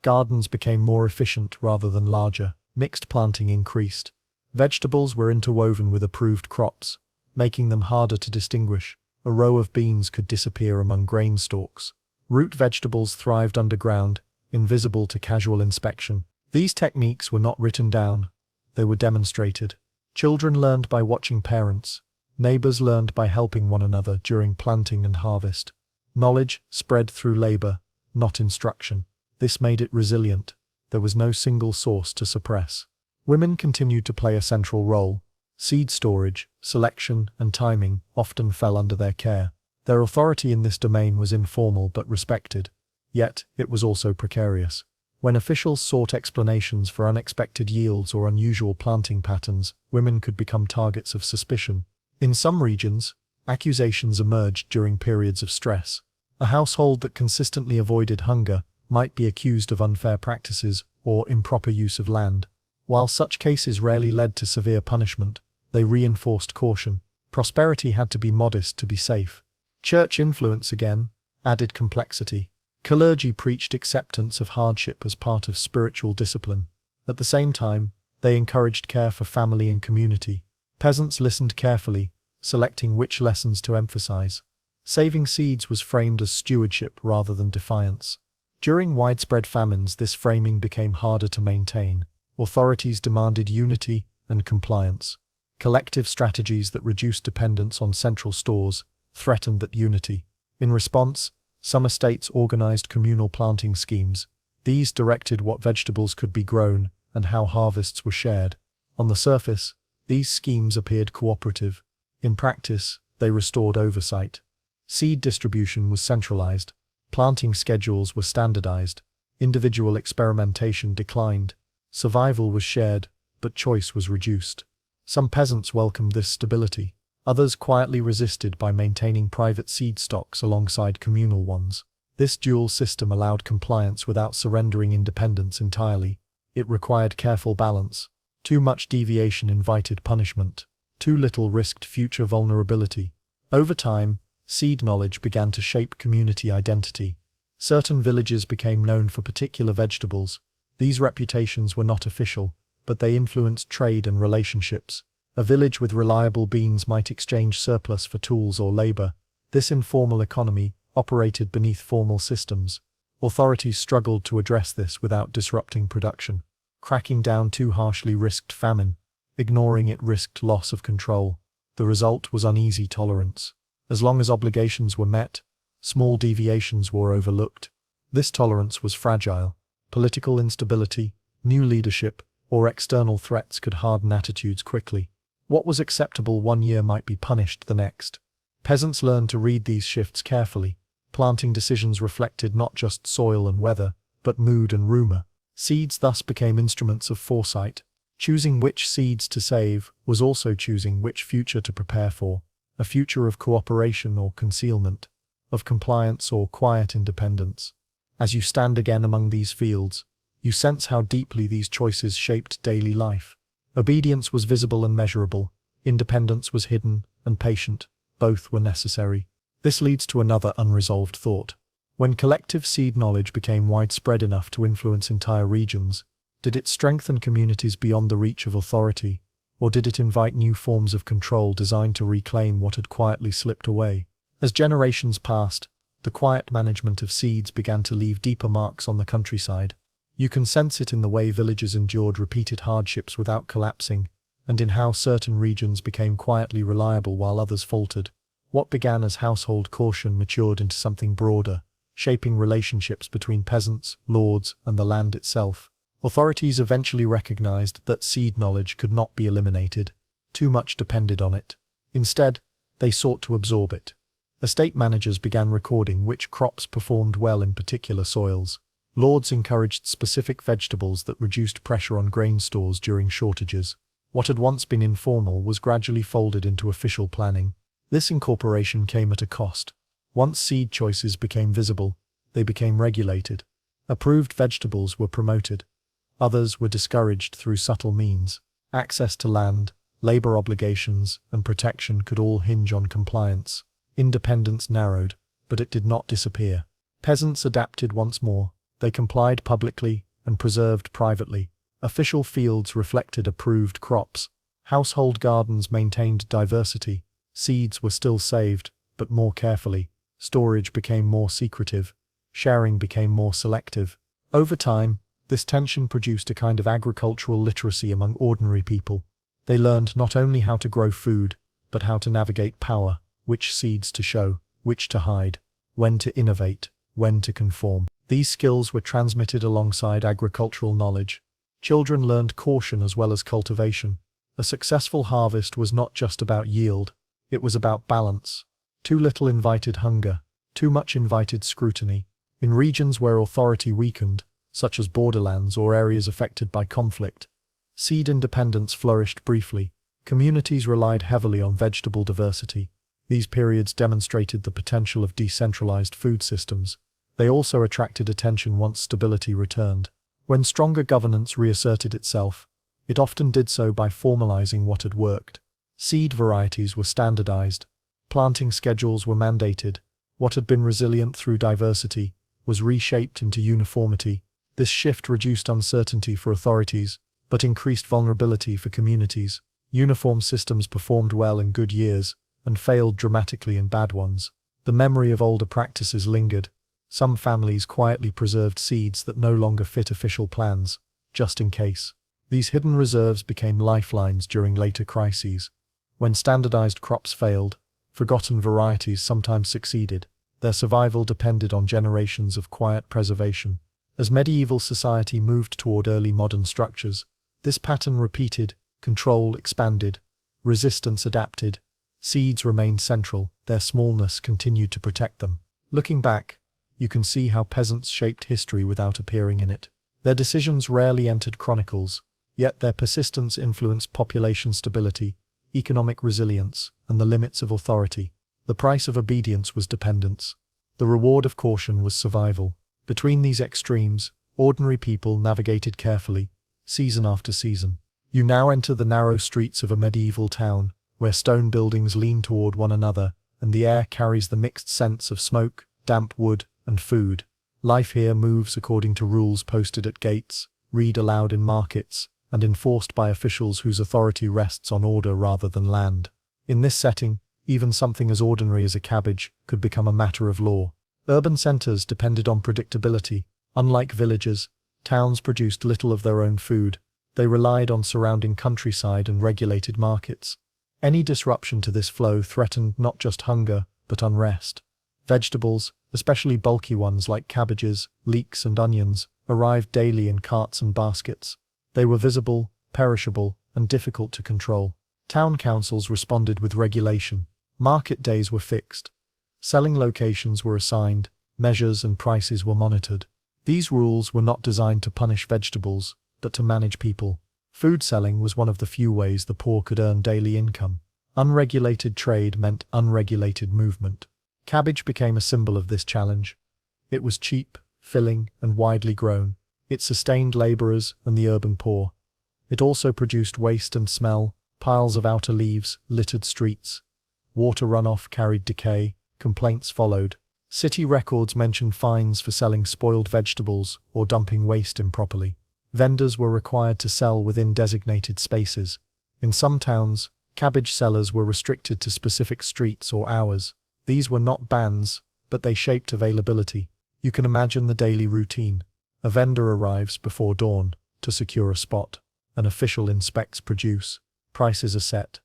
Gardens became more efficient rather than larger. Mixed planting increased. Vegetables were interwoven with approved crops, making them harder to distinguish. A row of beans could disappear among grain stalks. Root vegetables thrived underground, invisible to casual inspection. These techniques were not written down. They were demonstrated. Children learned by watching parents. Neighbors learned by helping one another during planting and harvest. Knowledge spread through labor, not instruction. This made it resilient. There was no single source to suppress. Women continued to play a central role. Seed storage, selection, and timing often fell under their care. Their authority in this domain was informal but respected. Yet, it was also precarious. When officials sought explanations for unexpected yields or unusual planting patterns, women could become targets of suspicion. In some regions, accusations emerged during periods of stress. A household that consistently avoided hunger might be accused of unfair practices or improper use of land. While such cases rarely led to severe punishment, they reinforced caution. Prosperity had to be modest to be safe. Church influence again added complexity. Clergy preached acceptance of hardship as part of spiritual discipline. At the same time, they encouraged care for family and community. Peasants listened carefully, selecting which lessons to emphasize. Saving seeds was framed as stewardship rather than defiance. During widespread famines, this framing became harder to maintain. Authorities demanded unity and compliance. Collective strategies that reduced dependence on central stores threatened that unity. In response, some estates organized communal planting schemes. These directed what vegetables could be grown and how harvests were shared. On the surface, these schemes appeared cooperative. In practice, they restored oversight. Seed distribution was centralized. Planting schedules were standardized. Individual experimentation declined. Survival was shared, but choice was reduced. Some peasants welcomed this stability. Others quietly resisted by maintaining private seed stocks alongside communal ones. This dual system allowed compliance without surrendering independence entirely. It required careful balance. Too much deviation invited punishment. Too little risked future vulnerability. Over time, seed knowledge began to shape community identity. Certain villages became known for particular vegetables. These reputations were not official, but they influenced trade and relationships. A village with reliable beans might exchange surplus for tools or labor. This informal economy operated beneath formal systems. Authorities struggled to address this without disrupting production. Cracking down too harshly risked famine. Ignoring it risked loss of control. The result was uneasy tolerance. As long as obligations were met, small deviations were overlooked. This tolerance was fragile. Political instability, new leadership, or external threats could harden attitudes quickly. What was acceptable one year might be punished the next. Peasants learned to read these shifts carefully. Planting decisions reflected not just soil and weather, but mood and rumor. Seeds thus became instruments of foresight. Choosing which seeds to save was also choosing which future to prepare for. A future of cooperation or concealment, of compliance or quiet independence. As you stand again among these fields, you sense how deeply these choices shaped daily life. Obedience was visible and measurable. Independence was hidden and patient. Both were necessary. This leads to another unresolved thought. When collective seed knowledge became widespread enough to influence entire regions, did it strengthen communities beyond the reach of authority, or did it invite new forms of control designed to reclaim what had quietly slipped away? As generations passed, the quiet management of seeds began to leave deeper marks on the countryside. You can sense it in the way villages endured repeated hardships without collapsing, and in how certain regions became quietly reliable while others faltered. What began as household caution matured into something broader, shaping relationships between peasants, lords, and the land itself. Authorities eventually recognized that seed knowledge could not be eliminated. Too much depended on it. Instead, They sought to absorb it. Estate managers began recording which crops performed well in particular soils. Lords encouraged specific vegetables that reduced pressure on grain stores during shortages. What had once been informal was gradually folded into official planning. This incorporation came at a cost. Once seed choices became visible, they became regulated. Approved vegetables were promoted. Others were discouraged through subtle means. Access to land, labor obligations, and protection could all hinge on compliance. Independence narrowed, but it did not disappear. Peasants adapted once more. They complied publicly and preserved privately. Official fields reflected approved crops. Household gardens maintained diversity. Seeds were still saved, but more carefully. Storage became more secretive. Sharing became more selective. Over time, this tension produced a kind of agricultural literacy among ordinary people. They learned not only how to grow food, but how to navigate power, which seeds to show, which to hide, when to innovate, when to conform. These skills were transmitted alongside agricultural knowledge. Children learned caution as well as cultivation. A successful harvest was not just about yield, it was about balance. Too little invited hunger, too much invited scrutiny. In regions where authority weakened, such as borderlands or areas affected by conflict, seed independence flourished briefly. Communities relied heavily on vegetable diversity. These periods demonstrated the potential of decentralized food systems. They also attracted attention once stability returned. When stronger governance reasserted itself, it often did so by formalizing what had worked. Seed varieties were standardized. Planting schedules were mandated. What had been resilient through diversity was reshaped into uniformity. This shift reduced uncertainty for authorities, but increased vulnerability for communities. Uniform systems performed well in good years, and failed dramatically in bad ones. The memory of older practices lingered. Some families quietly preserved seeds that no longer fit official plans, just in case. These hidden reserves became lifelines during later crises. When standardized crops failed, forgotten varieties sometimes succeeded. Their survival depended on generations of quiet preservation. As medieval society moved toward early modern structures, this pattern repeated, control expanded, resistance adapted. Seeds remained central, their smallness continued to protect them. Looking back, you can see how peasants shaped history without appearing in it. Their decisions rarely entered chronicles, yet their persistence influenced population stability, economic resilience, and the limits of authority. The price of obedience was dependence. The reward of caution was survival. Between these extremes, ordinary people navigated carefully, season after season. You now enter the narrow streets of a medieval town, where stone buildings lean toward one another, and the air carries the mixed scents of smoke, damp wood, and food. Life here moves according to rules posted at gates, read aloud in markets, and enforced by officials whose authority rests on order rather than land. In this setting, even something as ordinary as a cabbage could become a matter of law. Urban centers depended on predictability. Unlike villages, towns produced little of their own food. They relied on surrounding countryside and regulated markets. Any disruption to this flow threatened not just hunger, but unrest. Vegetables, especially bulky ones like cabbages, leeks, and onions, arrived daily in carts and baskets. They were visible, perishable, and difficult to control. Town councils responded with regulation. Market days were fixed. Selling locations were assigned. Measures and prices were monitored. These rules were not designed to punish vegetables, but to manage people. Food selling was one of the few ways the poor could earn daily income. Unregulated trade meant unregulated movement. Cabbage became a symbol of this challenge. It was cheap, filling, and widely grown. It sustained laborers and the urban poor. It also produced waste and smell. Piles of outer leaves littered streets. Water runoff carried decay. Complaints followed. City records mentioned fines for selling spoiled vegetables or dumping waste improperly. Vendors were required to sell within designated spaces. In some towns, cabbage sellers were restricted to specific streets or hours. These were not bans, but they shaped availability. You can imagine the daily routine. A vendor arrives before dawn to secure a spot. An official inspects produce. Prices are set.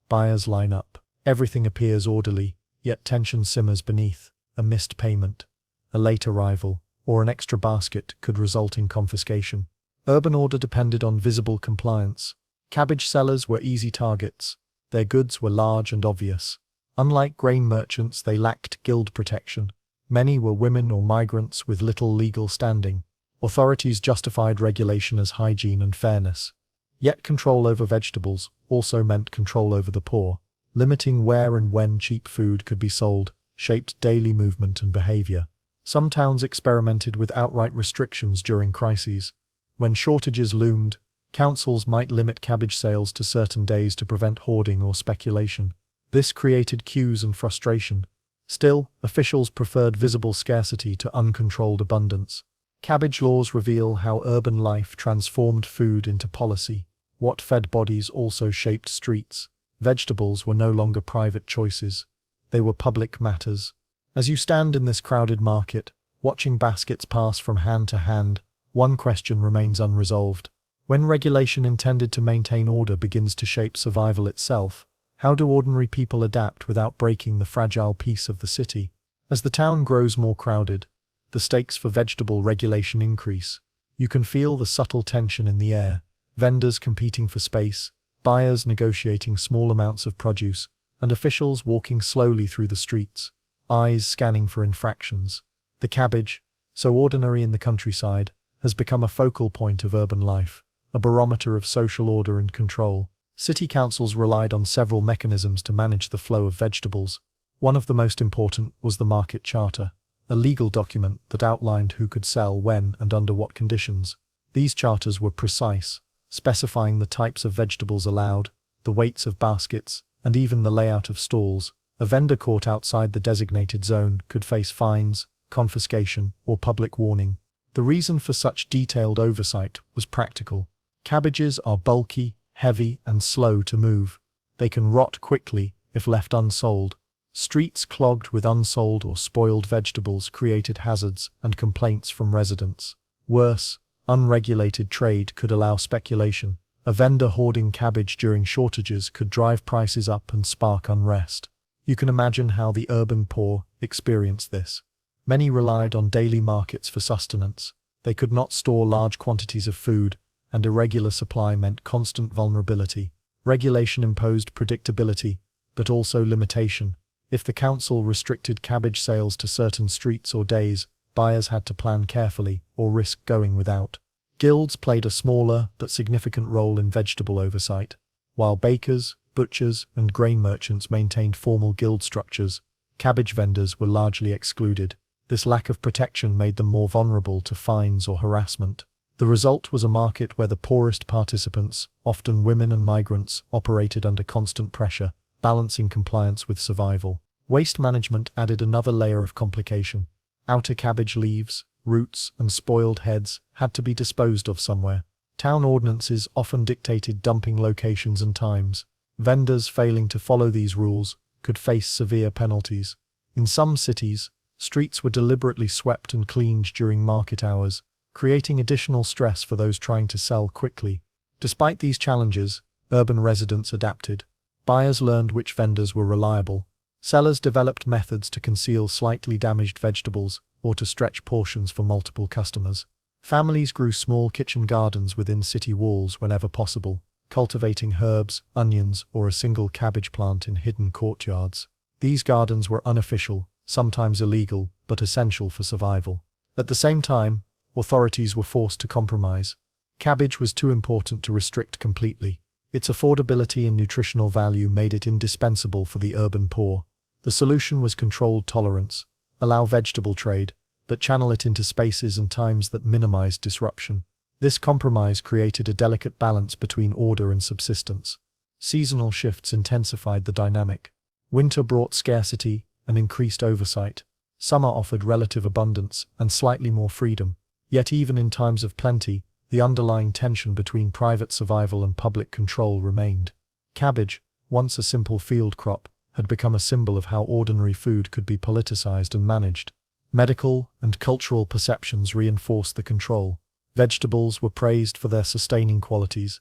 Buyers line up. Everything appears orderly, yet tension simmers beneath. A missed payment, a late arrival, or an extra basket could result in confiscation. Urban order depended on visible compliance. Cabbage sellers were easy targets. Their goods were large and obvious. Unlike grain merchants, they lacked guild protection. Many were women or migrants with little legal standing. Authorities justified regulation as hygiene and fairness. Yet control over vegetables also meant control over the poor. Limiting where and when cheap food could be sold shaped daily movement and behavior. Some towns experimented with outright restrictions during crises. When shortages loomed, councils might limit cabbage sales to certain days to prevent hoarding or speculation. This created queues and frustration. Still, officials preferred visible scarcity to uncontrolled abundance. Cabbage laws reveal how urban life transformed food into policy. What fed bodies also shaped streets. Vegetables were no longer private choices. They were public matters. As you stand in this crowded market, watching baskets pass from hand to hand, one question remains unresolved. When regulation intended to maintain order begins to shape survival itself, how do ordinary people adapt without breaking the fragile peace of the city? As the town grows more crowded, the stakes for vegetable regulation increase. You can feel the subtle tension in the air. Vendors competing for space, buyers negotiating small amounts of produce, and officials walking slowly through the streets, eyes scanning for infractions. The cabbage, so ordinary in the countryside, has become a focal point of urban life, a barometer of social order and control. City councils relied on several mechanisms to manage the flow of vegetables. One of the most important was the market charter, a legal document that outlined who could sell when and under what conditions. These charters were precise, specifying the types of vegetables allowed, the weights of baskets, and even the layout of stalls. A vendor caught outside the designated zone could face fines, confiscation, or public warning. The reason for such detailed oversight was practical. Cabbages are bulky, heavy, and slow to move. They can rot quickly if left unsold. Streets clogged with unsold or spoiled vegetables created hazards and complaints from residents. Worse, unregulated trade could allow speculation. A vendor hoarding cabbage during shortages could drive prices up and spark unrest. You can imagine how the urban poor experienced this. Many relied on daily markets for sustenance. They could not store large quantities of food, and irregular supply meant constant vulnerability. Regulation imposed predictability, but also limitation. If the council restricted cabbage sales to certain streets or days, buyers had to plan carefully or risk going without. Guilds played a smaller but significant role in vegetable oversight. While bakers, butchers, and grain merchants maintained formal guild structures, cabbage vendors were largely excluded. This lack of protection made them more vulnerable to fines or harassment. The result was a market where the poorest participants, often women and migrants, operated under constant pressure, balancing compliance with survival. Waste management added another layer of complication. Outer cabbage leaves, roots, and spoiled heads had to be disposed of somewhere. Town ordinances often dictated dumping locations and times. Vendors failing to follow these rules could face severe penalties. In some cities, streets were deliberately swept and cleaned during market hours, creating additional stress for those trying to sell quickly. Despite these challenges, urban residents adapted. Buyers learned which vendors were reliable. Sellers developed methods to conceal slightly damaged vegetables or to stretch portions for multiple customers. Families grew small kitchen gardens within city walls whenever possible, cultivating herbs, onions, or a single cabbage plant in hidden courtyards. These gardens were unofficial, sometimes illegal, but essential for survival. At the same time, authorities were forced to compromise. Cabbage was too important to restrict completely. Its affordability and nutritional value made it indispensable for the urban poor. The solution was controlled tolerance. Allow vegetable trade, but channel it into spaces and times that minimized disruption. This compromise created a delicate balance between order and subsistence. Seasonal shifts intensified the dynamic. Winter brought scarcity and increased oversight. Summer offered relative abundance and slightly more freedom. Yet even in times of plenty, the underlying tension between private survival and public control remained. Cabbage, once a simple field crop, had become a symbol of how ordinary food could be politicized and managed. Medical and cultural perceptions reinforced the control. Vegetables were praised for their sustaining qualities,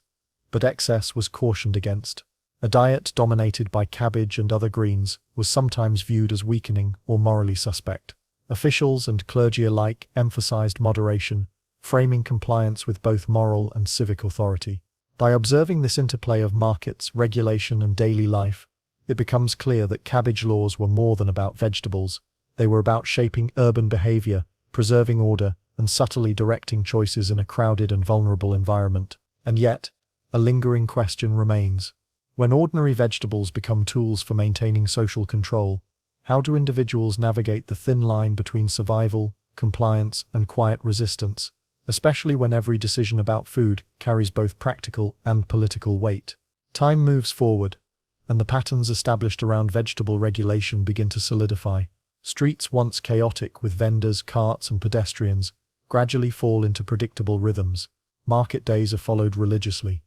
but excess was cautioned against. A diet dominated by cabbage and other greens was sometimes viewed as weakening or morally suspect. Officials and clergy alike emphasized moderation, framing compliance with both moral and civic authority. By observing this interplay of markets, regulation, and daily life, it becomes clear that cabbage laws were more than about vegetables. They were about shaping urban behavior, preserving order, and subtly directing choices in a crowded and vulnerable environment. And yet, a lingering question remains. When ordinary vegetables become tools for maintaining social control, how do individuals navigate the thin line between survival, compliance, and quiet resistance, especially when every decision about food carries both practical and political weight? Time moves forward, and the patterns established around vegetable regulation begin to solidify. Streets once chaotic with vendors, carts, and pedestrians gradually fall into predictable rhythms. Market days are followed religiously.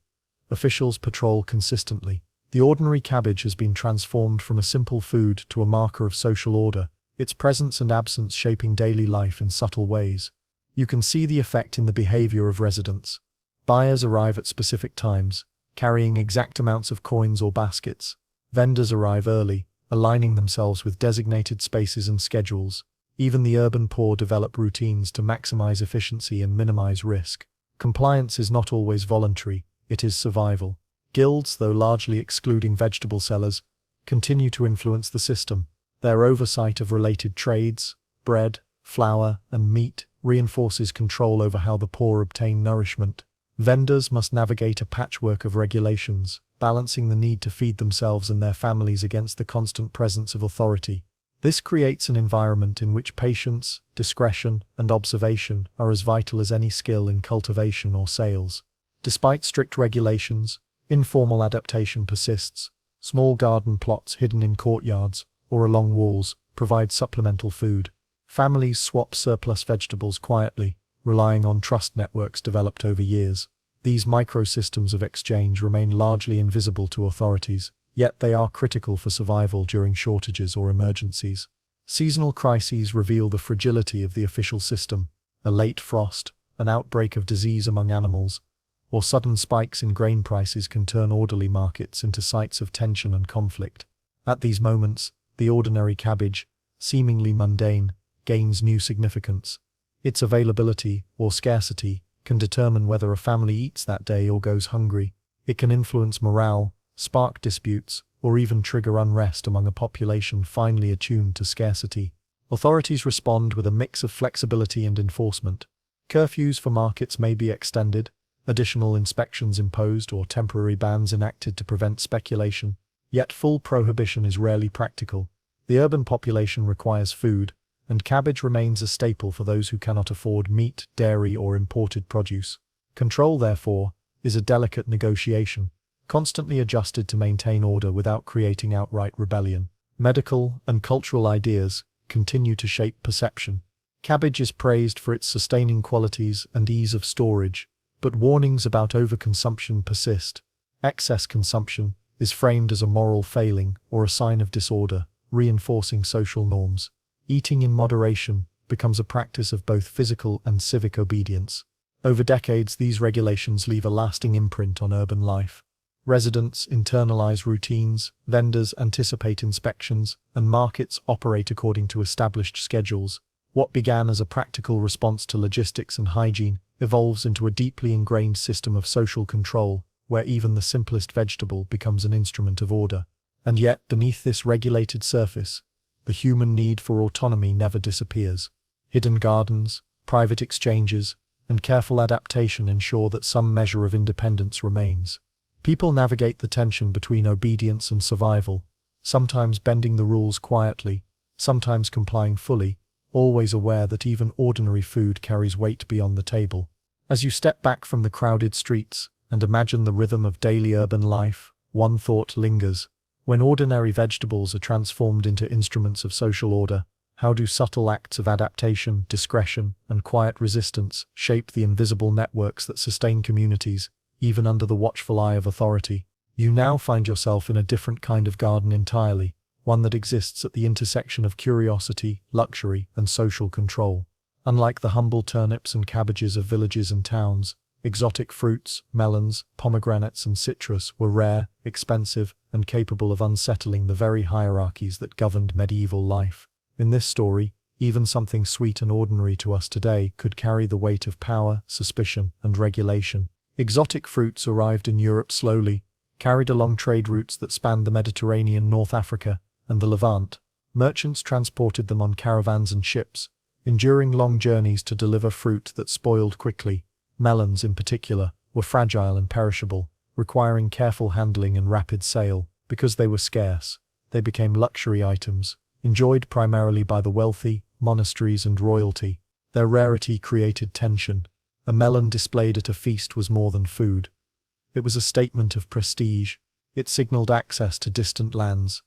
Officials patrol consistently. The ordinary cabbage has been transformed from a simple food to a marker of social order, its presence and absence shaping daily life in subtle ways. You can see the effect in the behavior of residents. Buyers arrive at specific times, carrying exact amounts of coins or baskets. Vendors arrive early, aligning themselves with designated spaces and schedules. Even the urban poor develop routines to maximize efficiency and minimize risk. Compliance is not always voluntary, it is survival. Guilds, though largely excluding vegetable sellers, continue to influence the system. Their oversight of related trades, bread, flour, and meat, reinforces control over how the poor obtain nourishment. Vendors must navigate a patchwork of regulations, balancing the need to feed themselves and their families against the constant presence of authority. This creates an environment in which patience, discretion, and observation are as vital as any skill in cultivation or sales. Despite strict regulations, informal adaptation persists. Small garden plots hidden in courtyards or along walls provide supplemental food. Families swap surplus vegetables quietly, relying on trust networks developed over years. These microsystems of exchange remain largely invisible to authorities, yet they are critical for survival during shortages or emergencies. Seasonal crises reveal the fragility of the official system. A late frost, an outbreak of disease among animals, or sudden spikes in grain prices can turn orderly markets into sites of tension and conflict. At these moments, the ordinary cabbage, seemingly mundane, gains new significance. Its availability, or scarcity, can determine whether a family eats that day or goes hungry. It can influence morale, spark disputes, or even trigger unrest among a population finely attuned to scarcity. Authorities respond with a mix of flexibility and enforcement. Curfews for markets may be extended, additional inspections imposed, or temporary bans enacted to prevent speculation. Yet full prohibition is rarely practical. The urban population requires food, and cabbage remains a staple for those who cannot afford meat, dairy, or imported produce. Control, therefore, is a delicate negotiation, constantly adjusted to maintain order without creating outright rebellion. Medical and cultural ideas continue to shape perception. Cabbage is praised for its sustaining qualities and ease of storage, but warnings about overconsumption persist. Excess consumption is framed as a moral failing or a sign of disorder, reinforcing social norms. Eating in moderation becomes a practice of both physical and civic obedience. Over decades, these regulations leave a lasting imprint on urban life. Residents internalize routines, vendors anticipate inspections, and markets operate according to established schedules. What began as a practical response to logistics and hygiene evolves into a deeply ingrained system of social control, where even the simplest vegetable becomes an instrument of order. And yet, beneath this regulated surface, the human need for autonomy never disappears. Hidden gardens, private exchanges, and careful adaptation ensure that some measure of independence remains. People navigate the tension between obedience and survival, sometimes bending the rules quietly, sometimes complying fully, always aware that even ordinary food carries weight beyond the table. As you step back from the crowded streets and imagine the rhythm of daily urban life, one thought lingers. When ordinary vegetables are transformed into instruments of social order, how do subtle acts of adaptation, discretion, and quiet resistance shape the invisible networks that sustain communities, even under the watchful eye of authority? You now find yourself in a different kind of garden entirely, one that exists at the intersection of curiosity, luxury, and social control. Unlike the humble turnips and cabbages of villages and towns, exotic fruits, melons, pomegranates, and citrus were rare, expensive, and capable of unsettling the very hierarchies that governed medieval life. In this story, even something sweet and ordinary to us today could carry the weight of power, suspicion, and regulation. Exotic fruits arrived in Europe slowly, carried along trade routes that spanned the Mediterranean, North Africa, and the Levant. Merchants transported them on caravans and ships, enduring long journeys to deliver fruit that spoiled quickly. Melons, in particular, were fragile and perishable, requiring careful handling and rapid sale. Because they were scarce, they became luxury items, enjoyed primarily by the wealthy, monasteries, and royalty. Their rarity created tension. A melon displayed at a feast was more than food. It was a statement of prestige. It signaled access to distant lands,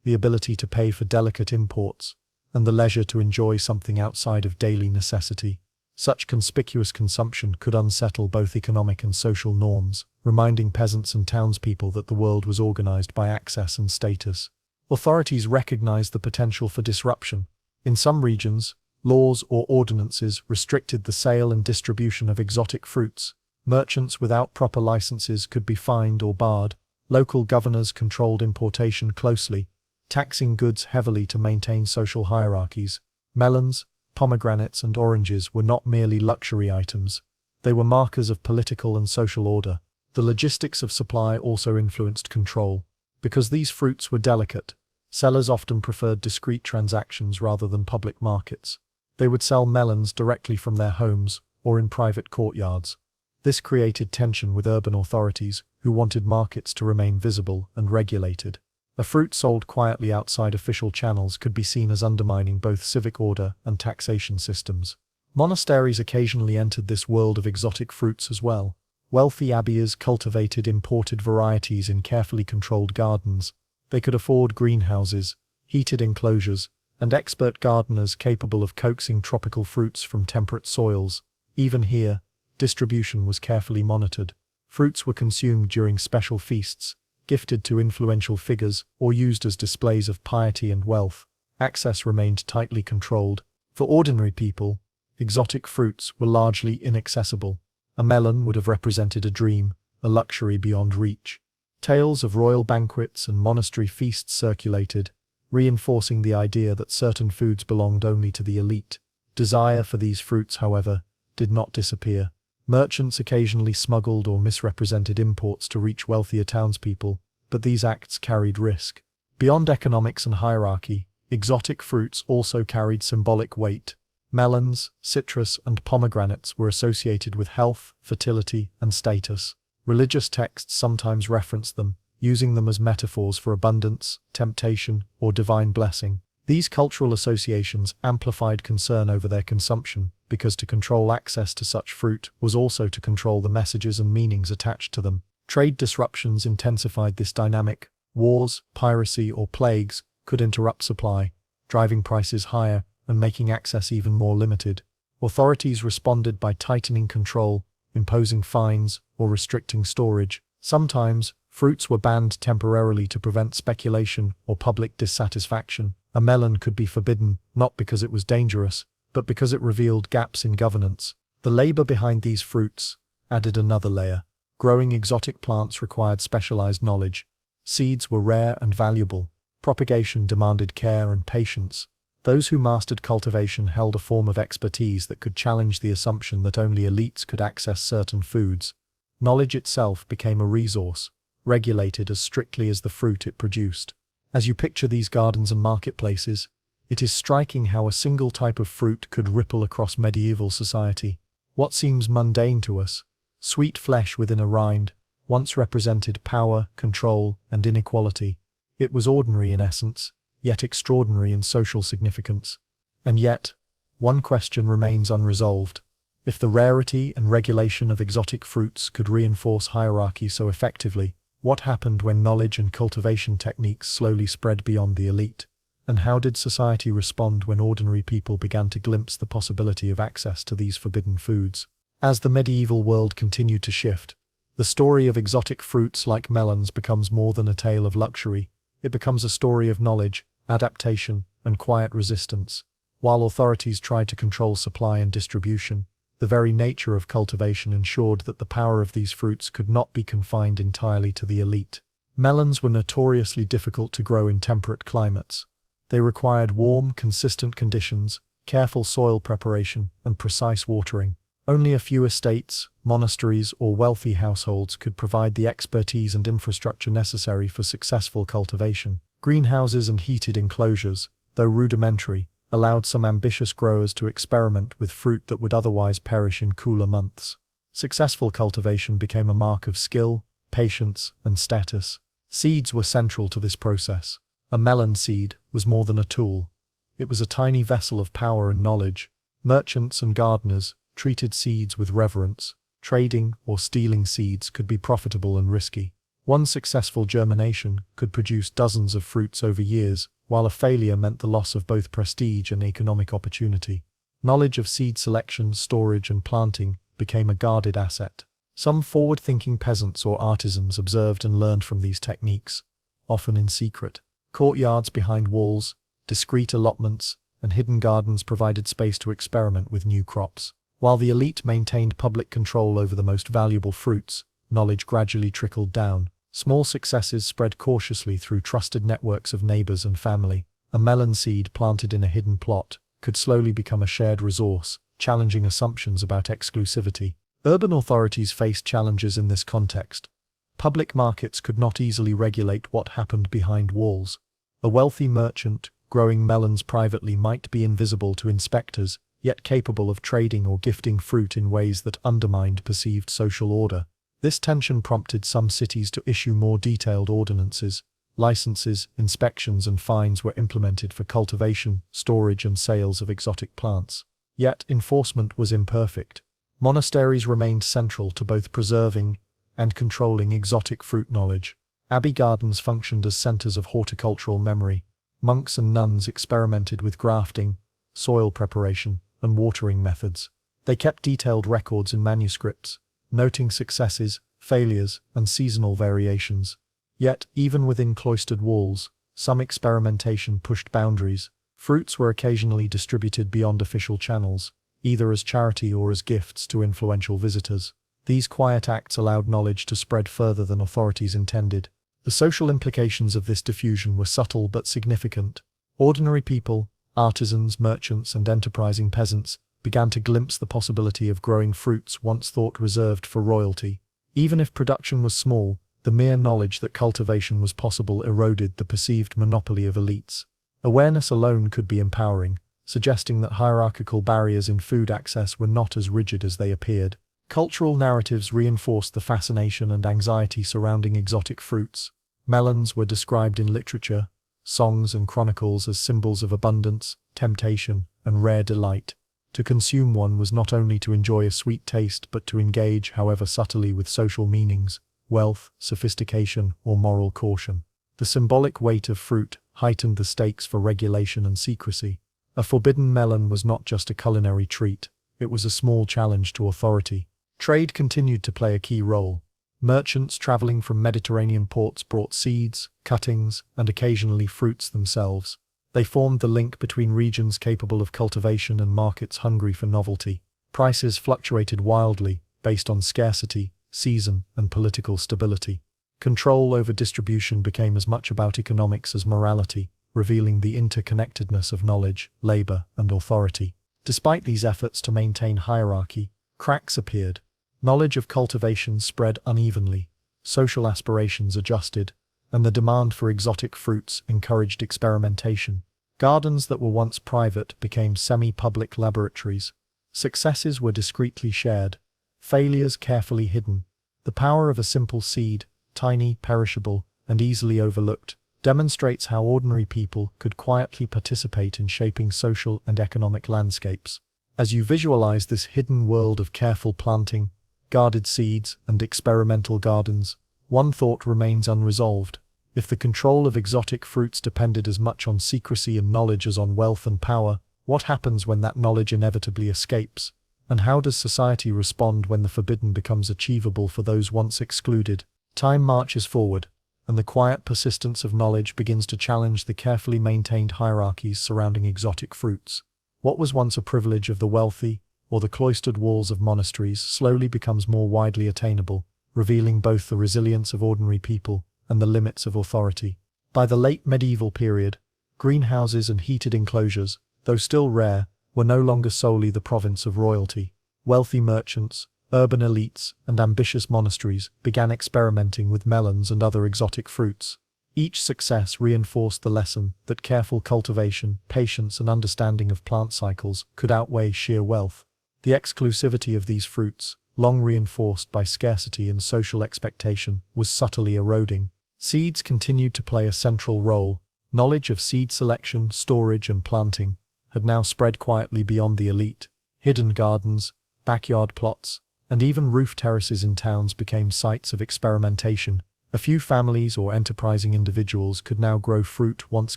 the ability to pay for delicate imports, and the leisure to enjoy something outside of daily necessity. Such conspicuous consumption could unsettle both economic and social norms, reminding peasants and townspeople that the world was organized by access and status. Authorities recognized the potential for disruption. In some regions, laws or ordinances restricted the sale and distribution of exotic fruits. Merchants without proper licenses could be fined or barred. Local governors controlled importation closely, taxing goods heavily to maintain social hierarchies. Melons, pomegranates, and oranges were not merely luxury items. They were markers of political and social order. The logistics of supply also influenced control. Because these fruits were delicate, sellers often preferred discreet transactions rather than public markets. They would sell melons directly from their homes or in private courtyards. This created tension with urban authorities, who wanted markets to remain visible and regulated. A fruit sold quietly outside official channels could be seen as undermining both civic order and taxation systems. Monasteries occasionally entered this world of exotic fruits as well. Wealthy abbeyes cultivated imported varieties in carefully controlled gardens. They could afford greenhouses, heated enclosures, and expert gardeners capable of coaxing tropical fruits from temperate soils. Even here, distribution was carefully monitored. Fruits were consumed during special feasts, gifted to influential figures, or used as displays of piety and wealth. Access remained tightly controlled. For ordinary people, exotic fruits were largely inaccessible. A melon would have represented a dream, a luxury beyond reach. Tales of royal banquets and monastery feasts circulated, reinforcing the idea that certain foods belonged only to the elite. Desire for these fruits, however, did not disappear. Merchants occasionally smuggled or misrepresented imports to reach wealthier townspeople, but these acts carried risk. Beyond economics and hierarchy, exotic fruits also carried symbolic weight. Melons, citrus, and pomegranates were associated with health, fertility, and status. Religious texts sometimes referenced them, using them as metaphors for abundance, temptation, or divine blessing. These cultural associations amplified concern over their consumption, because to control access to such fruit was also to control the messages and meanings attached to them. Trade disruptions intensified this dynamic. Wars, piracy, or plagues could interrupt supply, driving prices higher and making access even more limited. Authorities responded by tightening control, imposing fines, or restricting storage. Sometimes, fruits were banned temporarily to prevent speculation or public dissatisfaction. A melon could be forbidden, not because it was dangerous, but because it revealed gaps in governance. The labor behind these fruits added another layer. Growing exotic plants required specialized knowledge. Seeds were rare and valuable. Propagation demanded care and patience. Those who mastered cultivation held a form of expertise that could challenge the assumption that only elites could access certain foods. Knowledge itself became a resource, regulated as strictly as the fruit it produced. As you picture these gardens and marketplaces, it is striking how a single type of fruit could ripple across medieval society. What seems mundane to us, sweet flesh within a rind, once represented power, control, and inequality. It was ordinary in essence, yet extraordinary in social significance. And yet, one question remains unresolved. If the rarity and regulation of exotic fruits could reinforce hierarchy so effectively, what happened when knowledge and cultivation techniques slowly spread beyond the elite? And how did society respond when ordinary people began to glimpse the possibility of access to these forbidden foods? As the medieval world continued to shift, the story of exotic fruits like melons becomes more than a tale of luxury. It becomes a story of knowledge, adaptation, and quiet resistance. While authorities tried to control supply and distribution, the very nature of cultivation ensured that the power of these fruits could not be confined entirely to the elite. Melons were notoriously difficult to grow in temperate climates. They required warm, consistent conditions, careful soil preparation, and precise watering. Only a few estates, monasteries, or wealthy households could provide the expertise and infrastructure necessary for successful cultivation. Greenhouses and heated enclosures, though rudimentary, allowed some ambitious growers to experiment with fruit that would otherwise perish in cooler months. Successful cultivation became a mark of skill, patience, and status. Seeds were central to this process. A melon seed was more than a tool. It was a tiny vessel of power and knowledge. Merchants and gardeners treated seeds with reverence. Trading or stealing seeds could be profitable and risky. One successful germination could produce dozens of fruits over years, while a failure meant the loss of both prestige and economic opportunity. Knowledge of seed selection, storage, and planting became a guarded asset. Some forward-thinking peasants or artisans observed and learned from these techniques, often in secret. Courtyards behind walls, discreet allotments, and hidden gardens provided space to experiment with new crops. While the elite maintained public control over the most valuable fruits, knowledge gradually trickled down. Small successes spread cautiously through trusted networks of neighbors and family. A melon seed planted in a hidden plot could slowly become a shared resource, challenging assumptions about exclusivity. Urban authorities faced challenges in this context. Public markets could not easily regulate what happened behind walls. A wealthy merchant growing melons privately might be invisible to inspectors, yet capable of trading or gifting fruit in ways that undermined perceived social order. This tension prompted some cities to issue more detailed ordinances. Licenses, inspections, and fines were implemented for cultivation, storage, and sales of exotic plants. Yet enforcement was imperfect. Monasteries remained central to both preserving and controlling exotic fruit knowledge. Abbey gardens functioned as centers of horticultural memory. Monks and nuns experimented with grafting, soil preparation, and watering methods. They kept detailed records in manuscripts, noting successes, failures, and seasonal variations. Yet, even within cloistered walls, some experimentation pushed boundaries. Fruits were occasionally distributed beyond official channels, either as charity or as gifts to influential visitors. These quiet acts allowed knowledge to spread further than authorities intended. The social implications of this diffusion were subtle but significant. Ordinary people, artisans, merchants, and enterprising peasants began to glimpse the possibility of growing fruits once thought reserved for royalty. Even if production was small, the mere knowledge that cultivation was possible eroded the perceived monopoly of elites. Awareness alone could be empowering, suggesting that hierarchical barriers in food access were not as rigid as they appeared. Cultural narratives reinforced the fascination and anxiety surrounding exotic fruits. Melons were described in literature, songs, and chronicles as symbols of abundance, temptation, and rare delight. To consume one was not only to enjoy a sweet taste but to engage, however subtly, with social meanings, wealth, sophistication, or moral caution. The symbolic weight of fruit heightened the stakes for regulation and secrecy. A forbidden melon was not just a culinary treat, it was a small challenge to authority. Trade continued to play a key role. Merchants traveling from Mediterranean ports brought seeds, cuttings, and occasionally fruits themselves. They formed the link between regions capable of cultivation and markets hungry for novelty. Prices fluctuated wildly, based on scarcity, season, and political stability. Control over distribution became as much about economics as morality, revealing the interconnectedness of knowledge, labor, and authority. Despite these efforts to maintain hierarchy, cracks appeared. Knowledge of cultivation spread unevenly, social aspirations adjusted, and the demand for exotic fruits encouraged experimentation. Gardens that were once private became semi-public laboratories. Successes were discreetly shared, failures carefully hidden. The power of a simple seed, tiny, perishable, and easily overlooked, demonstrates how ordinary people could quietly participate in shaping social and economic landscapes. As you visualize this hidden world of careful planting, guarded seeds, and experimental gardens, one thought remains unresolved. If the control of exotic fruits depended as much on secrecy and knowledge as on wealth and power, what happens when that knowledge inevitably escapes? And how does society respond when the forbidden becomes achievable for those once excluded? Time marches forward, and the quiet persistence of knowledge begins to challenge the carefully maintained hierarchies surrounding exotic fruits. What was once a privilege of the wealthy, or the cloistered walls of monasteries, slowly becomes more widely attainable, revealing both the resilience of ordinary people and the limits of authority. By the late medieval period, greenhouses and heated enclosures, though still rare, were no longer solely the province of royalty. Wealthy merchants, urban elites, and ambitious monasteries began experimenting with melons and other exotic fruits. Each success reinforced the lesson that careful cultivation, patience, and understanding of plant cycles could outweigh sheer wealth. The exclusivity of these fruits, long reinforced by scarcity and social expectation, was subtly eroding. Seeds continued to play a central role. Knowledge of seed selection, storage, and planting had now spread quietly beyond the elite. Hidden gardens, backyard plots, and even roof terraces in towns became sites of experimentation. A few families or enterprising individuals could now grow fruit once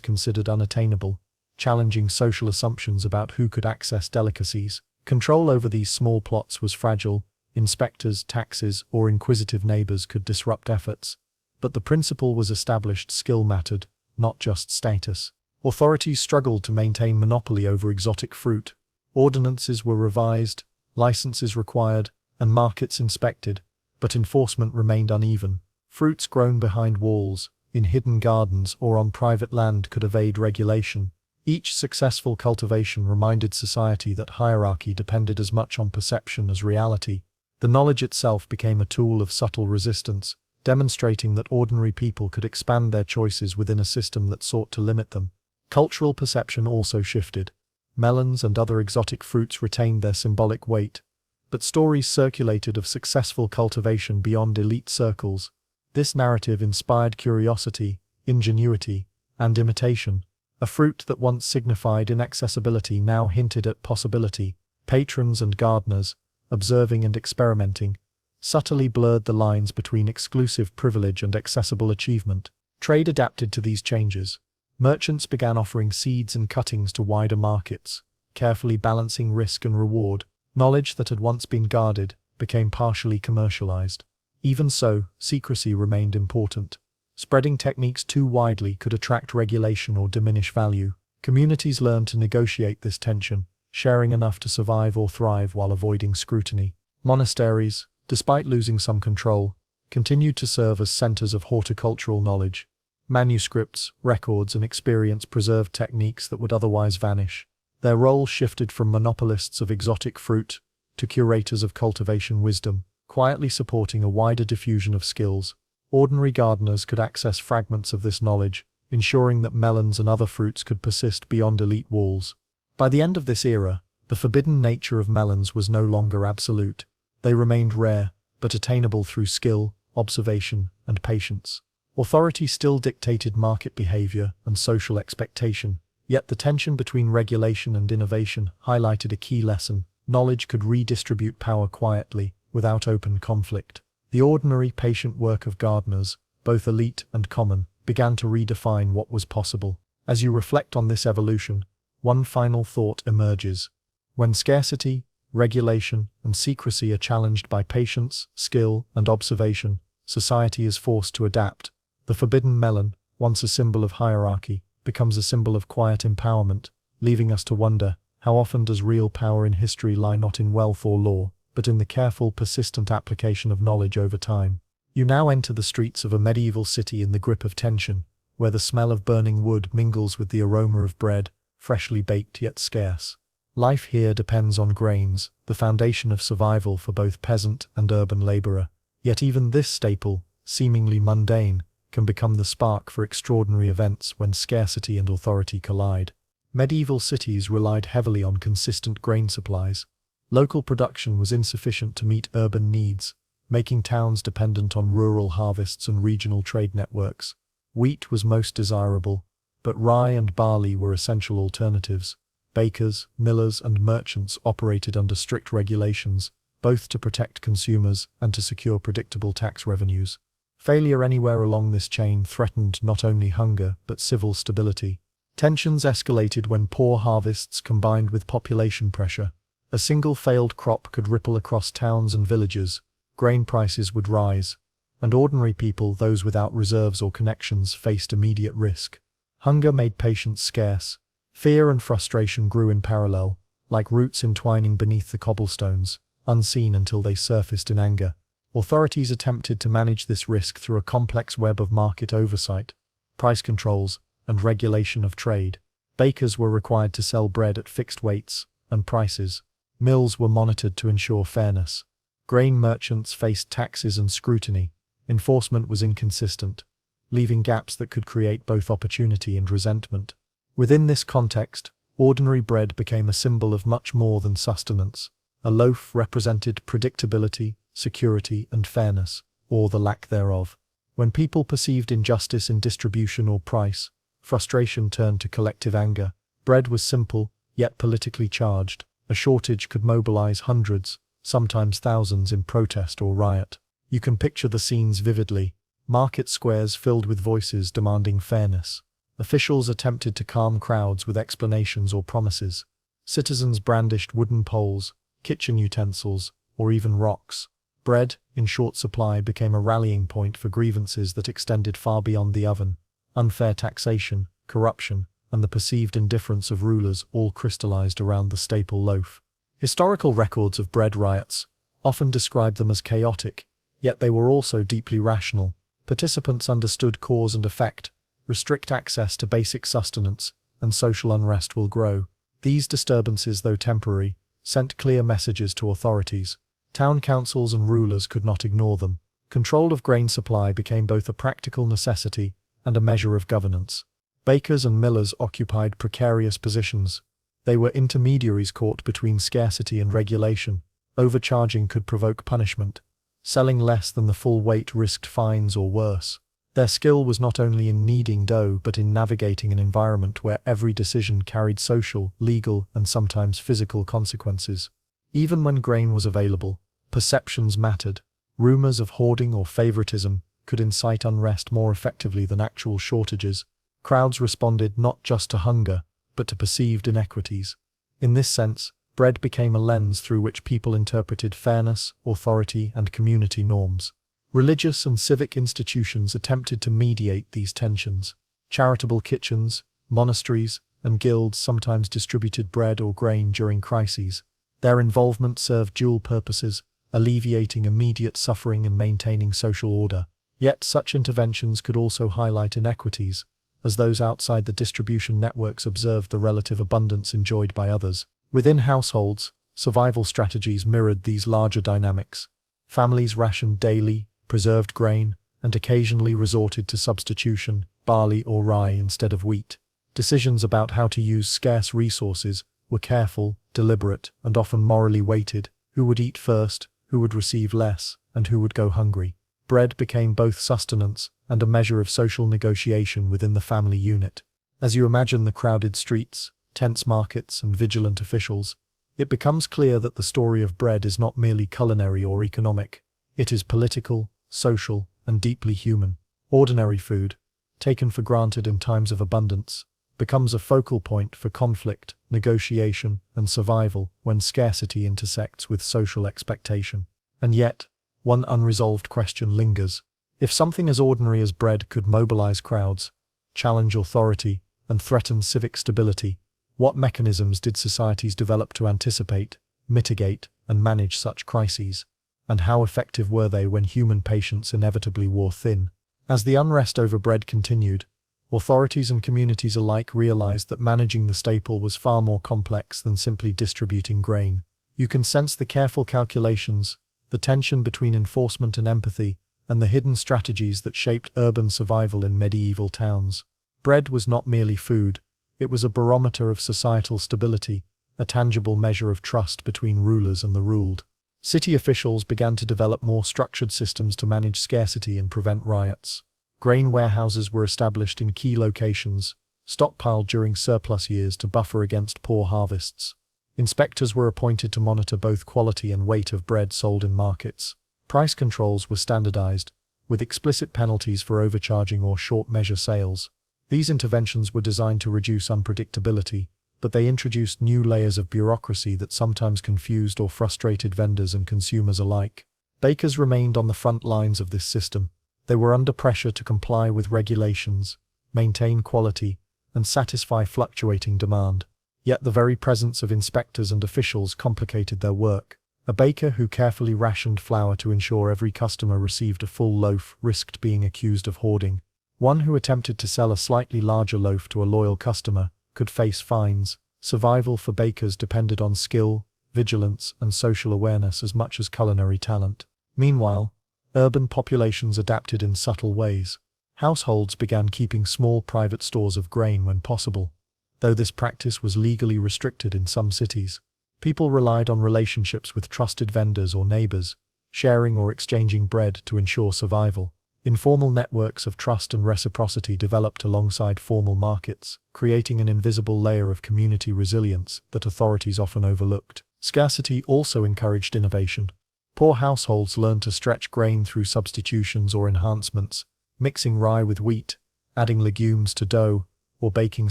considered unattainable, challenging social assumptions about who could access delicacies. Control over these small plots was fragile. Inspectors, taxes, or inquisitive neighbors could disrupt efforts. But the principle was established: skill mattered, not just status. Authorities struggled to maintain monopoly over exotic fruit. Ordinances were revised, licenses required, and markets inspected, but enforcement remained uneven. Fruits grown behind walls, in hidden gardens, or on private land could evade regulation. Each successful cultivation reminded society that hierarchy depended as much on perception as reality. The knowledge itself became a tool of subtle resistance, demonstrating that ordinary people could expand their choices within a system that sought to limit them. Cultural perception also shifted. Melons and other exotic fruits retained their symbolic weight, but stories circulated of successful cultivation beyond elite circles. This narrative inspired curiosity, ingenuity, and imitation. A fruit that once signified inaccessibility now hinted at possibility. Patrons and gardeners, observing and experimenting, subtly blurred the lines between exclusive privilege and accessible achievement. Trade adapted to these changes. Merchants began offering seeds and cuttings to wider markets, carefully balancing risk and reward. Knowledge that had once been guarded became partially commercialized. Even so, secrecy remained important. Spreading techniques too widely could attract regulation or diminish value. Communities learned to negotiate this tension, sharing enough to survive or thrive while avoiding scrutiny. Monasteries, despite losing some control, continued to serve as centers of horticultural knowledge. Manuscripts, records, and experience preserved techniques that would otherwise vanish. Their role shifted from monopolists of exotic fruit to curators of cultivation wisdom, quietly supporting a wider diffusion of skills. Ordinary gardeners could access fragments of this knowledge, ensuring that melons and other fruits could persist beyond elite walls. By the end of this era, the forbidden nature of melons was no longer absolute. They remained rare, but attainable through skill, observation, and patience. Authority still dictated market behavior and social expectation, yet the tension between regulation and innovation highlighted a key lesson: knowledge could redistribute power quietly, without open conflict. The ordinary, patient work of gardeners, both elite and common, began to redefine what was possible. As you reflect on this evolution, one final thought emerges. When scarcity, regulation, and secrecy are challenged by patience, skill, and observation, society is forced to adapt. The forbidden melon, once a symbol of hierarchy, becomes a symbol of quiet empowerment, leaving us to wonder, how often does real power in history lie not in wealth or law, but in the careful, persistent application of knowledge over time? You now enter the streets of a medieval city in the grip of tension, where the smell of burning wood mingles with the aroma of bread, freshly baked yet scarce. Life here depends on grains, the foundation of survival for both peasant and urban laborer. Yet even this staple, seemingly mundane, can become the spark for extraordinary events when scarcity and authority collide. Medieval cities relied heavily on consistent grain supplies. Local production was insufficient to meet urban needs, making towns dependent on rural harvests and regional trade networks. Wheat was most desirable, but rye and barley were essential alternatives. Bakers, millers, and merchants operated under strict regulations, both to protect consumers and to secure predictable tax revenues. Failure anywhere along this chain threatened not only hunger but civil stability. Tensions escalated when poor harvests combined with population pressure. A single failed crop could ripple across towns and villages. Grain prices would rise, and ordinary people, those without reserves or connections, faced immediate risk. Hunger made patience scarce. Fear and frustration grew in parallel, like roots entwining beneath the cobblestones, unseen until they surfaced in anger. Authorities attempted to manage this risk through a complex web of market oversight, price controls, and regulation of trade. Bakers were required to sell bread at fixed weights and prices. Mills were monitored to ensure fairness. Grain merchants faced taxes and scrutiny. Enforcement was inconsistent, leaving gaps that could create both opportunity and resentment. Within this context, ordinary bread became a symbol of much more than sustenance. A loaf represented predictability, security, and fairness, or the lack thereof. When people perceived injustice in distribution or price, frustration turned to collective anger. Bread was simple, yet politically charged. A shortage could mobilize hundreds, sometimes thousands in protest or riot. You can picture the scenes vividly. Market squares filled with voices demanding fairness. Officials attempted to calm crowds with explanations or promises. Citizens brandished wooden poles, kitchen utensils, or even rocks. Bread, in short supply, became a rallying point for grievances that extended far beyond the oven. Unfair taxation, corruption, and the perceived indifference of rulers all crystallized around the staple loaf. Historical records of bread riots often describe them as chaotic, yet they were also deeply rational. Participants understood cause and effect. Restrict access to basic sustenance, and social unrest will grow. These disturbances, though temporary, sent clear messages to authorities. Town councils and rulers could not ignore them. Control of grain supply became both a practical necessity and a measure of governance. Bakers and millers occupied precarious positions. They were intermediaries caught between scarcity and regulation. Overcharging could provoke punishment. Selling less than the full weight risked fines or worse. Their skill was not only in kneading dough but in navigating an environment where every decision carried social, legal, and sometimes physical consequences. Even when grain was available, perceptions mattered. Rumors of hoarding or favoritism could incite unrest more effectively than actual shortages. Crowds responded not just to hunger, but to perceived inequities. In this sense, bread became a lens through which people interpreted fairness, authority, and community norms. Religious and civic institutions attempted to mediate these tensions. Charitable kitchens, monasteries, and guilds sometimes distributed bread or grain during crises. Their involvement served dual purposes, alleviating immediate suffering and maintaining social order. Yet such interventions could also highlight inequities, as those outside the distribution networks observed the relative abundance enjoyed by others. Within households, survival strategies mirrored these larger dynamics. Families rationed daily, preserved grain, and occasionally resorted to substitution, barley or rye instead of wheat. Decisions about how to use scarce resources were careful, deliberate, and often morally weighted. Who would eat first, who would receive less, and who would go hungry. Bread became both sustenance and a measure of social negotiation within the family unit. As you imagine the crowded streets, tense markets, and vigilant officials, it becomes clear that the story of bread is not merely culinary or economic. It is political, social, and deeply human. Ordinary food, taken for granted in times of abundance, becomes a focal point for conflict, negotiation, and survival when scarcity intersects with social expectation. And yet, one unresolved question lingers. If something as ordinary as bread could mobilize crowds, challenge authority, and threaten civic stability, what mechanisms did societies develop to anticipate, mitigate, and manage such crises? And how effective were they when human patience inevitably wore thin? As the unrest over bread continued, authorities and communities alike realized that managing the staple was far more complex than simply distributing grain. You can sense the careful calculations, the tension between enforcement and empathy, and the hidden strategies that shaped urban survival in medieval towns. Bread was not merely food, it was a barometer of societal stability, a tangible measure of trust between rulers and the ruled. City officials began to develop more structured systems to manage scarcity and prevent riots. Grain warehouses were established in key locations, stockpiled during surplus years to buffer against poor harvests. Inspectors were appointed to monitor both quality and weight of bread sold in markets. Price controls were standardized, with explicit penalties for overcharging or short-measure sales. These interventions were designed to reduce unpredictability, but they introduced new layers of bureaucracy that sometimes confused or frustrated vendors and consumers alike. Bakers remained on the front lines of this system. They were under pressure to comply with regulations, maintain quality, and satisfy fluctuating demand. Yet the very presence of inspectors and officials complicated their work. A baker who carefully rationed flour to ensure every customer received a full loaf risked being accused of hoarding. One who attempted to sell a slightly larger loaf to a loyal customer could face fines. Survival for bakers depended on skill, vigilance, and social awareness as much as culinary talent. Meanwhile, urban populations adapted in subtle ways. Households began keeping small private stores of grain when possible, though this practice was legally restricted in some cities. People relied on relationships with trusted vendors or neighbors, sharing or exchanging bread to ensure survival. Informal networks of trust and reciprocity developed alongside formal markets, creating an invisible layer of community resilience that authorities often overlooked. Scarcity also encouraged innovation. Poor households learned to stretch grain through substitutions or enhancements, mixing rye with wheat, adding legumes to dough, or baking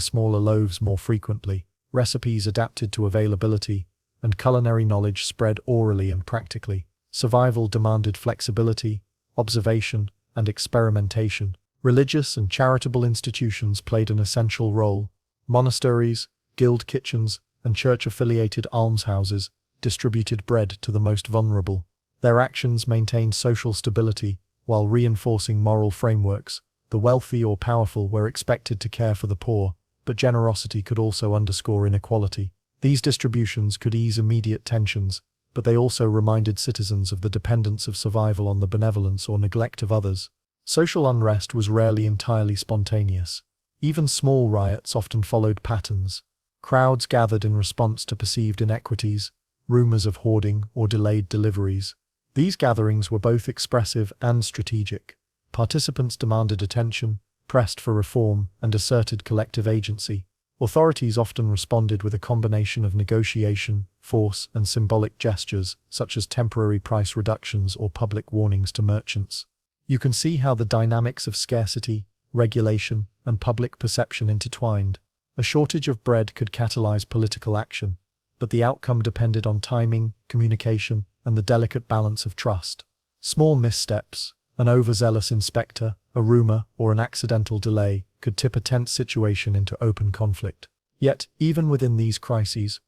smaller loaves more frequently. Recipes adapted to availability, and culinary knowledge spread orally and practically. Survival demanded flexibility, observation, and experimentation. Religious and charitable institutions played an essential role. Monasteries, guild kitchens, and church-affiliated almshouses distributed bread to the most vulnerable. Their actions maintained social stability while reinforcing moral frameworks. The wealthy or powerful were expected to care for the poor, but generosity could also underscore inequality. These distributions could ease immediate tensions, but they also reminded citizens of the dependence of survival on the benevolence or neglect of others. Social unrest was rarely entirely spontaneous. Even small riots often followed patterns. Crowds gathered in response to perceived inequities, rumors of hoarding, or delayed deliveries. These gatherings were both expressive and strategic. Participants demanded attention, pressed for reform, and asserted collective agency. Authorities often responded with a combination of negotiation, force, and symbolic gestures, such as temporary price reductions or public warnings to merchants. You can see how the dynamics of scarcity, regulation, and public perception intertwined. A shortage of bread could catalyze political action, but the outcome depended on timing, communication, and the delicate balance of trust. Small missteps, an overzealous inspector, a rumor, or an accidental delay could tip a tense situation into open conflict. Yet, even within these crises,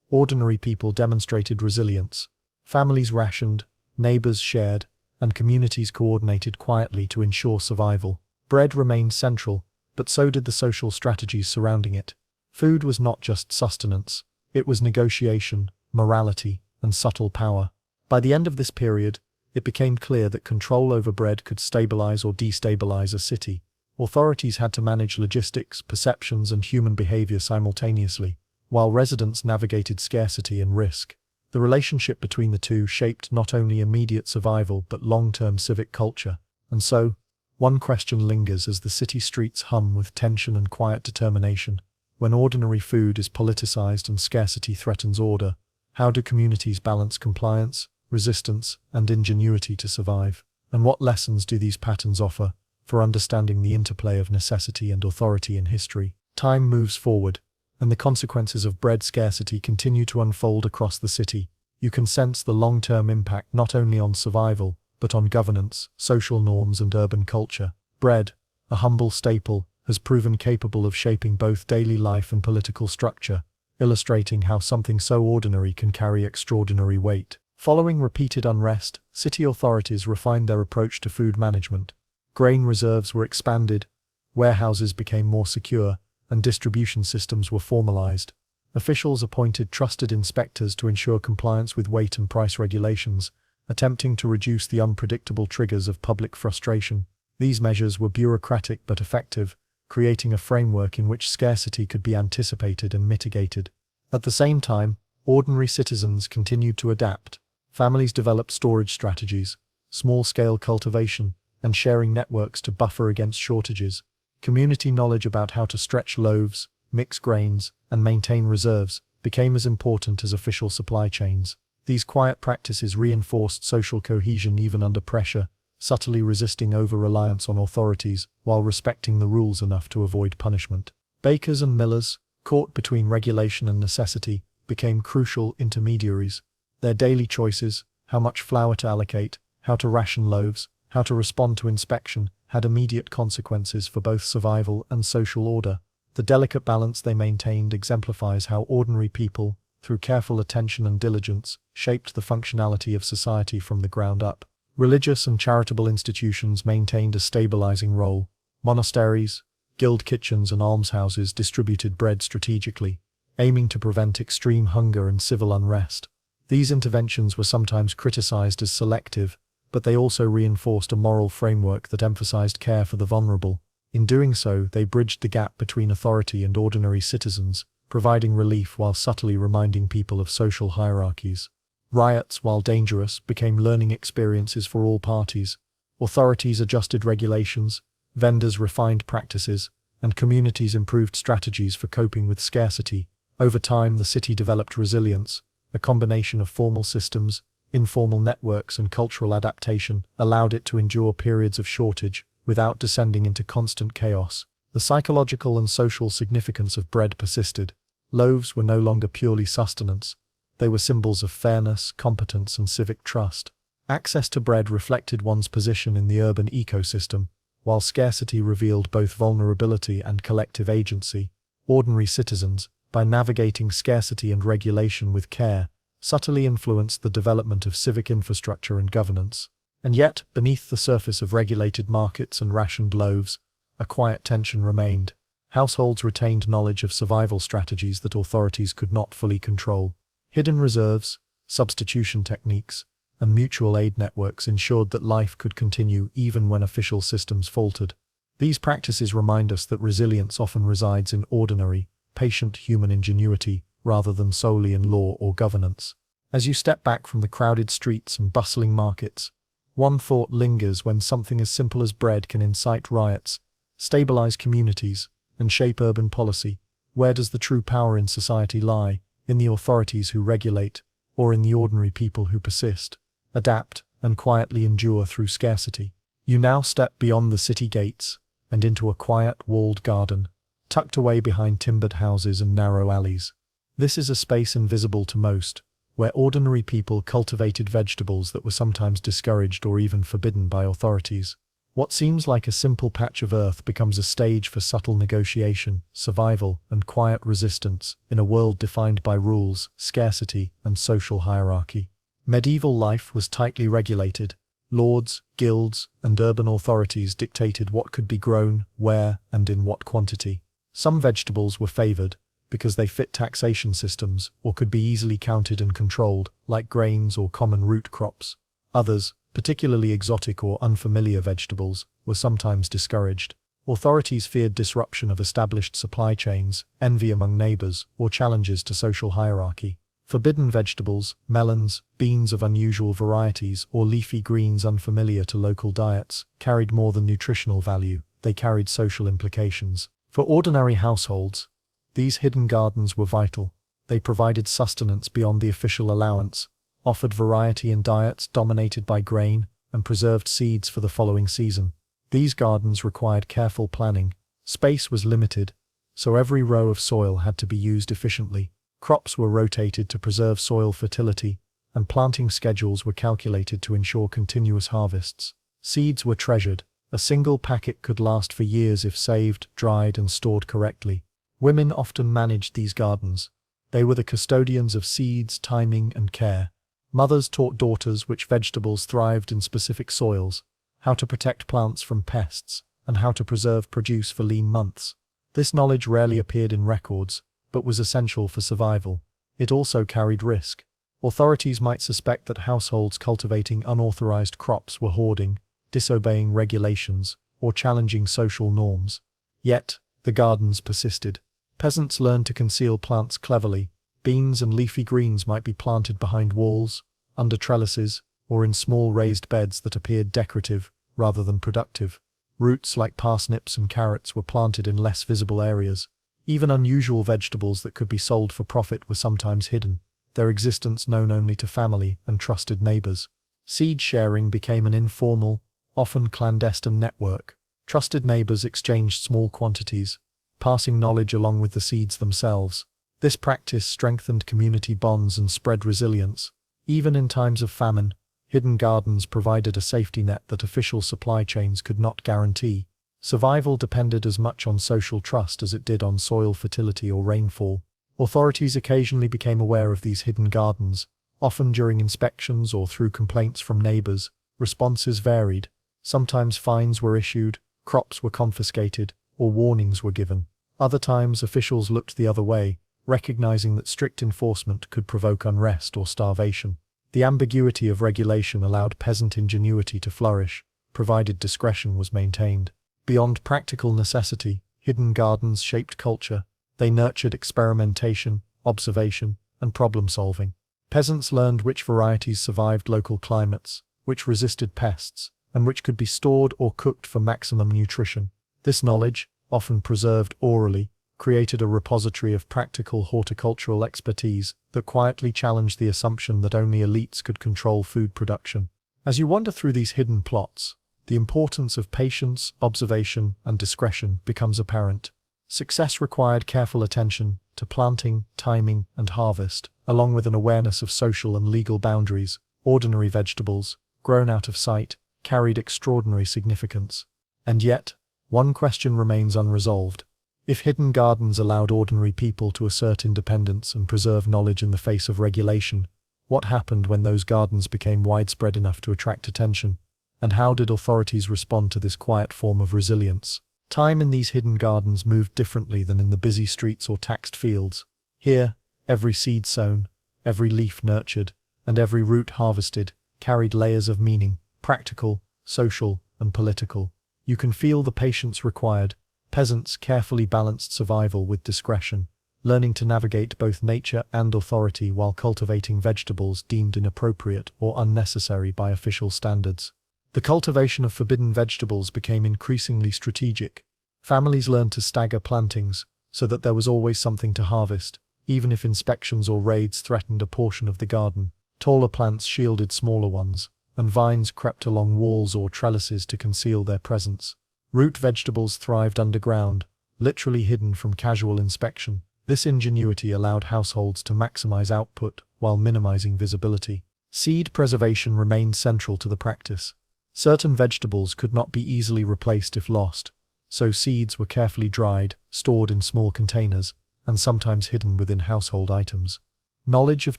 ordinary people demonstrated resilience. Families rationed, neighbors shared, and communities coordinated quietly to ensure survival. Bread remained central, but so did the social strategies surrounding it. Food was not just sustenance, it was negotiation, morality, and subtle power. By the end of this period, it became clear that control over bread could stabilize or destabilize a city. Authorities had to manage logistics, perceptions, and human behavior simultaneously, while residents navigated scarcity and risk. The relationship between the two shaped not only immediate survival but long-term civic culture. And so, one question lingers as the city streets hum with tension and quiet determination. When ordinary food is politicized and scarcity threatens order, how do communities balance compliance, resistance, and ingenuity to survive? And what lessons do these patterns offer for understanding the interplay of necessity and authority in history? Time moves forward, and the consequences of bread scarcity continue to unfold across the city. You can sense the long-term impact not only on survival, but on governance, social norms, and urban culture. Bread, a humble staple, has proven capable of shaping both daily life and political structure, illustrating how something so ordinary can carry extraordinary weight. Following repeated unrest, city authorities refined their approach to food management. Grain reserves were expanded, warehouses became more secure, and distribution systems were formalized. Officials appointed trusted inspectors to ensure compliance with weight and price regulations, attempting to reduce the unpredictable triggers of public frustration. These measures were bureaucratic but effective, creating a framework in which scarcity could be anticipated and mitigated. At the same time, ordinary citizens continued to adapt. Families developed storage strategies, small-scale cultivation, and sharing networks to buffer against shortages. Community knowledge about how to stretch loaves, mix grains, and maintain reserves became as important as official supply chains. These quiet practices reinforced social cohesion even under pressure, subtly resisting over-reliance on authorities while respecting the rules enough to avoid punishment. Bakers and millers, caught between regulation and necessity, became crucial intermediaries. Their daily choices, how much flour to allocate, how to ration loaves, how to respond to inspection, had immediate consequences for both survival and social order. The delicate balance they maintained exemplifies how ordinary people, through careful attention and diligence, shaped the functionality of society from the ground up. Religious and charitable institutions maintained a stabilizing role. Monasteries, guild kitchens, and almshouses distributed bread strategically, aiming to prevent extreme hunger and civil unrest. These interventions were sometimes criticized as selective, but they also reinforced a moral framework that emphasized care for the vulnerable. In doing so, they bridged the gap between authority and ordinary citizens, providing relief while subtly reminding people of social hierarchies. Riots, while dangerous, became learning experiences for all parties. Authorities adjusted regulations, vendors refined practices, and communities improved strategies for coping with scarcity. Over time, the city developed resilience. A combination of formal systems, informal networks, and cultural adaptation allowed it to endure periods of shortage without descending into constant chaos. The psychological and social significance of bread persisted. Loaves were no longer purely sustenance. They were symbols of fairness, competence, and civic trust. Access to bread reflected one's position in the urban ecosystem, while scarcity revealed both vulnerability and collective agency. Ordinary citizens, by navigating scarcity and regulation with care, subtly influenced the development of civic infrastructure and governance. And yet, beneath the surface of regulated markets and rationed loaves, a quiet tension remained. Households retained knowledge of survival strategies that authorities could not fully control. Hidden reserves, substitution techniques, and mutual aid networks ensured that life could continue even when official systems faltered. These practices remind us that resilience often resides in ordinary, patient human ingenuity rather than solely in law or governance. As you step back from the crowded streets and bustling markets, one thought lingers: when something as simple as bread can incite riots, stabilize communities, and shape urban policy, where does the true power in society lie? In the authorities who regulate, or in the ordinary people who persist, adapt, and quietly endure through scarcity? You now step beyond the city gates and into a quiet, walled garden, tucked away behind timbered houses and narrow alleys. This is a space invisible to most, where ordinary people cultivated vegetables that were sometimes discouraged or even forbidden by authorities. What seems like a simple patch of earth becomes a stage for subtle negotiation, survival, and quiet resistance in a world defined by rules, scarcity, and social hierarchy. Medieval life was tightly regulated. Lords, guilds, and urban authorities dictated what could be grown, where, and in what quantity. Some vegetables were favored because they fit taxation systems or could be easily counted and controlled, like grains or common root crops. Others, particularly exotic or unfamiliar vegetables, were sometimes discouraged. Authorities feared disruption of established supply chains, envy among neighbors, or challenges to social hierarchy. Forbidden vegetables, melons, beans of unusual varieties, or leafy greens unfamiliar to local diets, carried more than nutritional value, they carried social implications. For ordinary households, these hidden gardens were vital. They provided sustenance beyond the official allowance, offered variety in diets dominated by grain, and preserved seeds for the following season. These gardens required careful planning. Space was limited, so every row of soil had to be used efficiently. Crops were rotated to preserve soil fertility, and planting schedules were calculated to ensure continuous harvests. Seeds were treasured. A single packet could last for years if saved, dried, and stored correctly. Women often managed these gardens. They were the custodians of seeds, timing, and care. Mothers taught daughters which vegetables thrived in specific soils, how to protect plants from pests, and how to preserve produce for lean months. This knowledge rarely appeared in records, but was essential for survival. It also carried risk. Authorities might suspect that households cultivating unauthorized crops were hoarding, disobeying regulations, or challenging social norms. Yet, the gardens persisted. Peasants learned to conceal plants cleverly. Beans and leafy greens might be planted behind walls, under trellises, or in small raised beds that appeared decorative rather than productive. Roots like parsnips and carrots were planted in less visible areas. Even unusual vegetables that could be sold for profit were sometimes hidden, their existence known only to family and trusted neighbors. Seed sharing became an informal, often clandestine network. Trusted neighbors exchanged small quantities, passing knowledge along with the seeds themselves. This practice strengthened community bonds and spread resilience. Even in times of famine, hidden gardens provided a safety net that official supply chains could not guarantee. Survival depended as much on social trust as it did on soil fertility or rainfall. Authorities occasionally became aware of these hidden gardens, often during inspections or through complaints from neighbors. Responses varied. Sometimes fines were issued, crops were confiscated, or warnings were given. Other times officials looked the other way, recognizing that strict enforcement could provoke unrest or starvation. The ambiguity of regulation allowed peasant ingenuity to flourish, provided discretion was maintained. Beyond practical necessity, hidden gardens shaped culture. They nurtured experimentation, observation, and problem-solving. Peasants learned which varieties survived local climates, which resisted pests, and which could be stored or cooked for maximum nutrition. This knowledge, often preserved orally, created a repository of practical horticultural expertise that quietly challenged the assumption that only elites could control food production. As you wander through these hidden plots, the importance of patience, observation, and discretion becomes apparent. Success required careful attention to planting, timing, and harvest, along with an awareness of social and legal boundaries. Ordinary vegetables, grown out of sight, carried extraordinary significance. And yet, one question remains unresolved. If hidden gardens allowed ordinary people to assert independence and preserve knowledge in the face of regulation, what happened when those gardens became widespread enough to attract attention? And how did authorities respond to this quiet form of resilience? Time in these hidden gardens moved differently than in the busy streets or taxed fields. Here, every seed sown, every leaf nurtured, and every root harvested carried layers of meaning, practical, social, and political. You can feel the patience required. Peasants carefully balanced survival with discretion, learning to navigate both nature and authority while cultivating vegetables deemed inappropriate or unnecessary by official standards. The cultivation of forbidden vegetables became increasingly strategic. Families learned to stagger plantings, so that there was always something to harvest, even if inspections or raids threatened a portion of the garden. Taller plants shielded smaller ones, and vines crept along walls or trellises to conceal their presence. Root vegetables thrived underground, literally hidden from casual inspection. This ingenuity allowed households to maximize output while minimizing visibility. Seed preservation remained central to the practice. Certain vegetables could not be easily replaced if lost, so seeds were carefully dried, stored in small containers, and sometimes hidden within household items. Knowledge of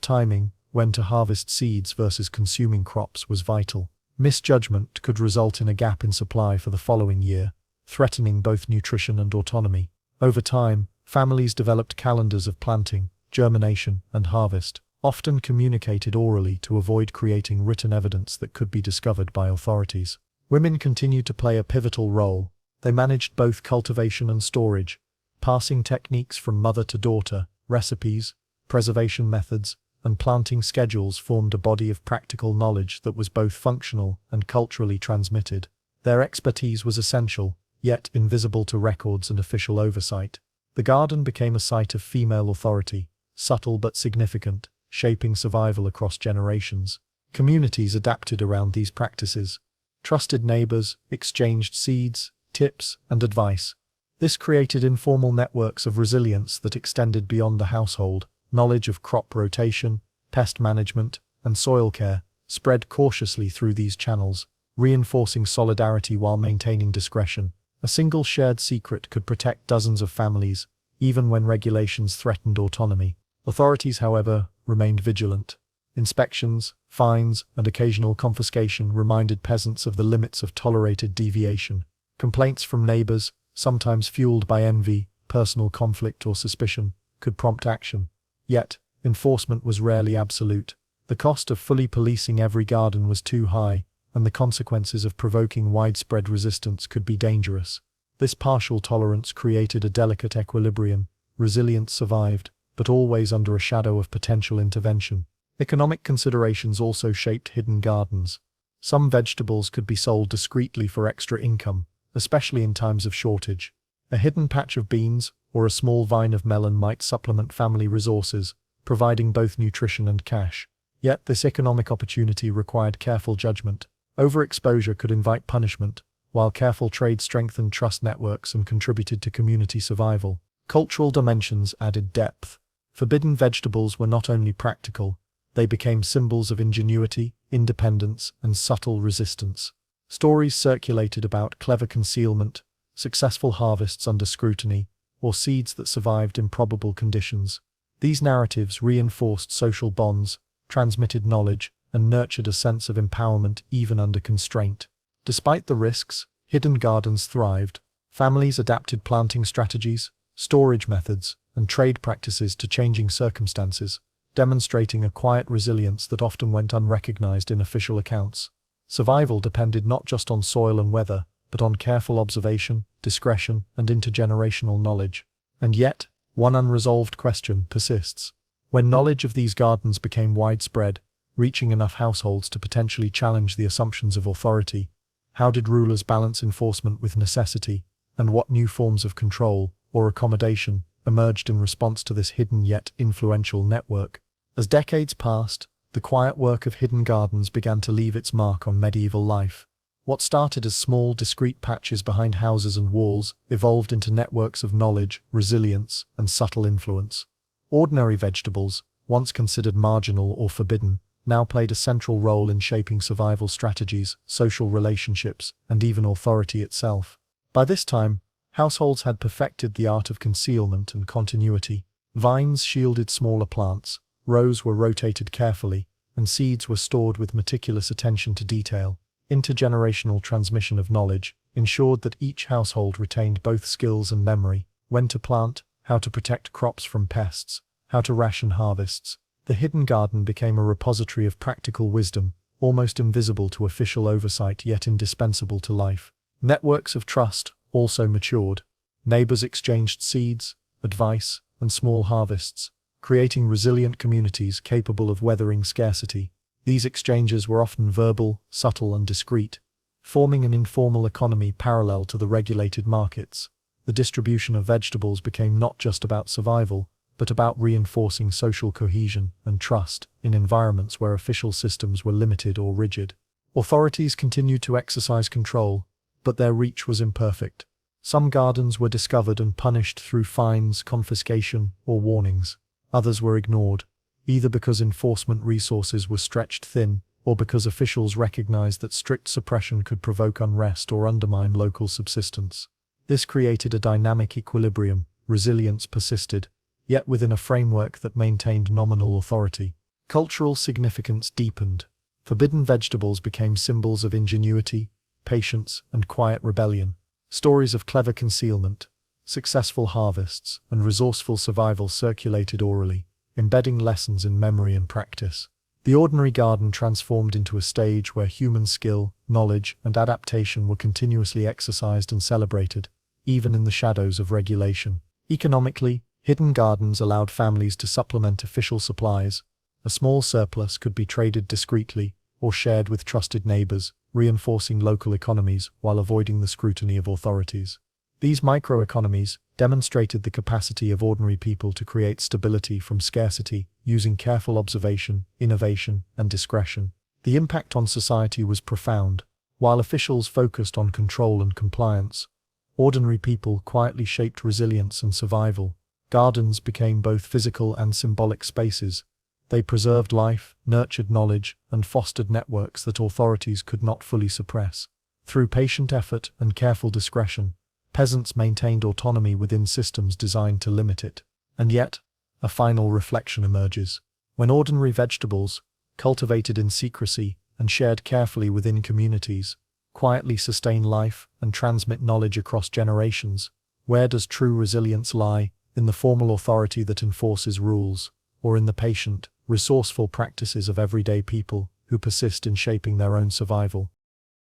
timing, when to harvest seeds versus consuming crops, was vital. Misjudgment could result in a gap in supply for the following year, threatening both nutrition and autonomy. Over time, families developed calendars of planting, germination, and harvest, often communicated orally to avoid creating written evidence that could be discovered by authorities. Women continued to play a pivotal role. They managed both cultivation and storage, passing techniques from mother to daughter. Recipes, preservation methods, and planting schedules formed a body of practical knowledge that was both functional and culturally transmitted. Their expertise was essential, yet invisible to records and official oversight. The garden became a site of female authority, subtle but significant, shaping survival across generations. Communities adapted around these practices. Trusted neighbors exchanged seeds, tips, and advice. This created informal networks of resilience that extended beyond the household. Knowledge of crop rotation, pest management, and soil care spread cautiously through these channels, reinforcing solidarity while maintaining discretion. A single shared secret could protect dozens of families, even when regulations threatened autonomy. Authorities, however, remained vigilant. Inspections, fines, and occasional confiscation reminded peasants of the limits of tolerated deviation. Complaints from neighbors, sometimes fueled by envy, personal conflict, or suspicion, could prompt action. Yet, enforcement was rarely absolute. The cost of fully policing every garden was too high, and the consequences of provoking widespread resistance could be dangerous. This partial tolerance created a delicate equilibrium. Resilience survived, but always under a shadow of potential intervention. Economic considerations also shaped hidden gardens. Some vegetables could be sold discreetly for extra income, especially in times of shortage. A hidden patch of beans or a small vine of melon might supplement family resources, providing both nutrition and cash. Yet this economic opportunity required careful judgment. Overexposure could invite punishment, while careful trade strengthened trust networks and contributed to community survival. Cultural dimensions added depth. Forbidden vegetables were not only practical, they became symbols of ingenuity, independence, and subtle resistance. Stories circulated about clever concealment, successful harvests under scrutiny, or seeds that survived improbable conditions. These narratives reinforced social bonds, transmitted knowledge, and nurtured a sense of empowerment even under constraint. Despite the risks, hidden gardens thrived. Families adapted planting strategies, storage methods, and trade practices to changing circumstances, demonstrating a quiet resilience that often went unrecognized in official accounts. Survival depended not just on soil and weather, but on careful observation, discretion, and intergenerational knowledge. And yet, one unresolved question persists. When knowledge of these gardens became widespread, reaching enough households to potentially challenge the assumptions of authority, how did rulers balance enforcement with necessity, and what new forms of control, or accommodation, emerged in response to this hidden yet influential network? As decades passed, the quiet work of hidden gardens began to leave its mark on medieval life. What started as small, discreet patches behind houses and walls evolved into networks of knowledge, resilience, and subtle influence. Ordinary vegetables, once considered marginal or forbidden, now played a central role in shaping survival strategies, social relationships, and even authority itself. By this time, households had perfected the art of concealment and continuity. Vines shielded smaller plants, rows were rotated carefully, and seeds were stored with meticulous attention to detail. Intergenerational transmission of knowledge ensured that each household retained both skills and memory: when to plant, how to protect crops from pests, how to ration harvests. The hidden garden became a repository of practical wisdom, almost invisible to official oversight yet indispensable to life. Networks of trust also matured. Neighbors exchanged seeds, advice, and small harvests, creating resilient communities capable of weathering scarcity. These exchanges were often verbal, subtle, and discreet, forming an informal economy parallel to the regulated markets. The distribution of vegetables became not just about survival, but about reinforcing social cohesion and trust in environments where official systems were limited or rigid. Authorities continued to exercise control, but their reach was imperfect. Some gardens were discovered and punished through fines, confiscation, or warnings. Others were ignored, either because enforcement resources were stretched thin, or because officials recognized that strict suppression could provoke unrest or undermine local subsistence. This created a dynamic equilibrium. Resilience persisted, yet within a framework that maintained nominal authority. Cultural significance deepened. Forbidden vegetables became symbols of ingenuity, patience, and quiet rebellion. Stories of clever concealment, successful harvests, and resourceful survival circulated orally, embedding lessons in memory and practice. The ordinary garden transformed into a stage where human skill, knowledge, and adaptation were continuously exercised and celebrated, even in the shadows of regulation. Economically, hidden gardens allowed families to supplement official supplies. A small surplus could be traded discreetly or shared with trusted neighbors, reinforcing local economies while avoiding the scrutiny of authorities. These microeconomies demonstrated the capacity of ordinary people to create stability from scarcity, using careful observation, innovation, and discretion. The impact on society was profound. While officials focused on control and compliance, ordinary people quietly shaped resilience and survival. Gardens became both physical and symbolic spaces. They preserved life, nurtured knowledge, and fostered networks that authorities could not fully suppress. Through patient effort and careful discretion, peasants maintained autonomy within systems designed to limit it. And yet, a final reflection emerges. When ordinary vegetables, cultivated in secrecy and shared carefully within communities, quietly sustain life and transmit knowledge across generations, where does true resilience lie? In the formal authority that enforces rules, or in the patient, resourceful practices of everyday people who persist in shaping their own survival?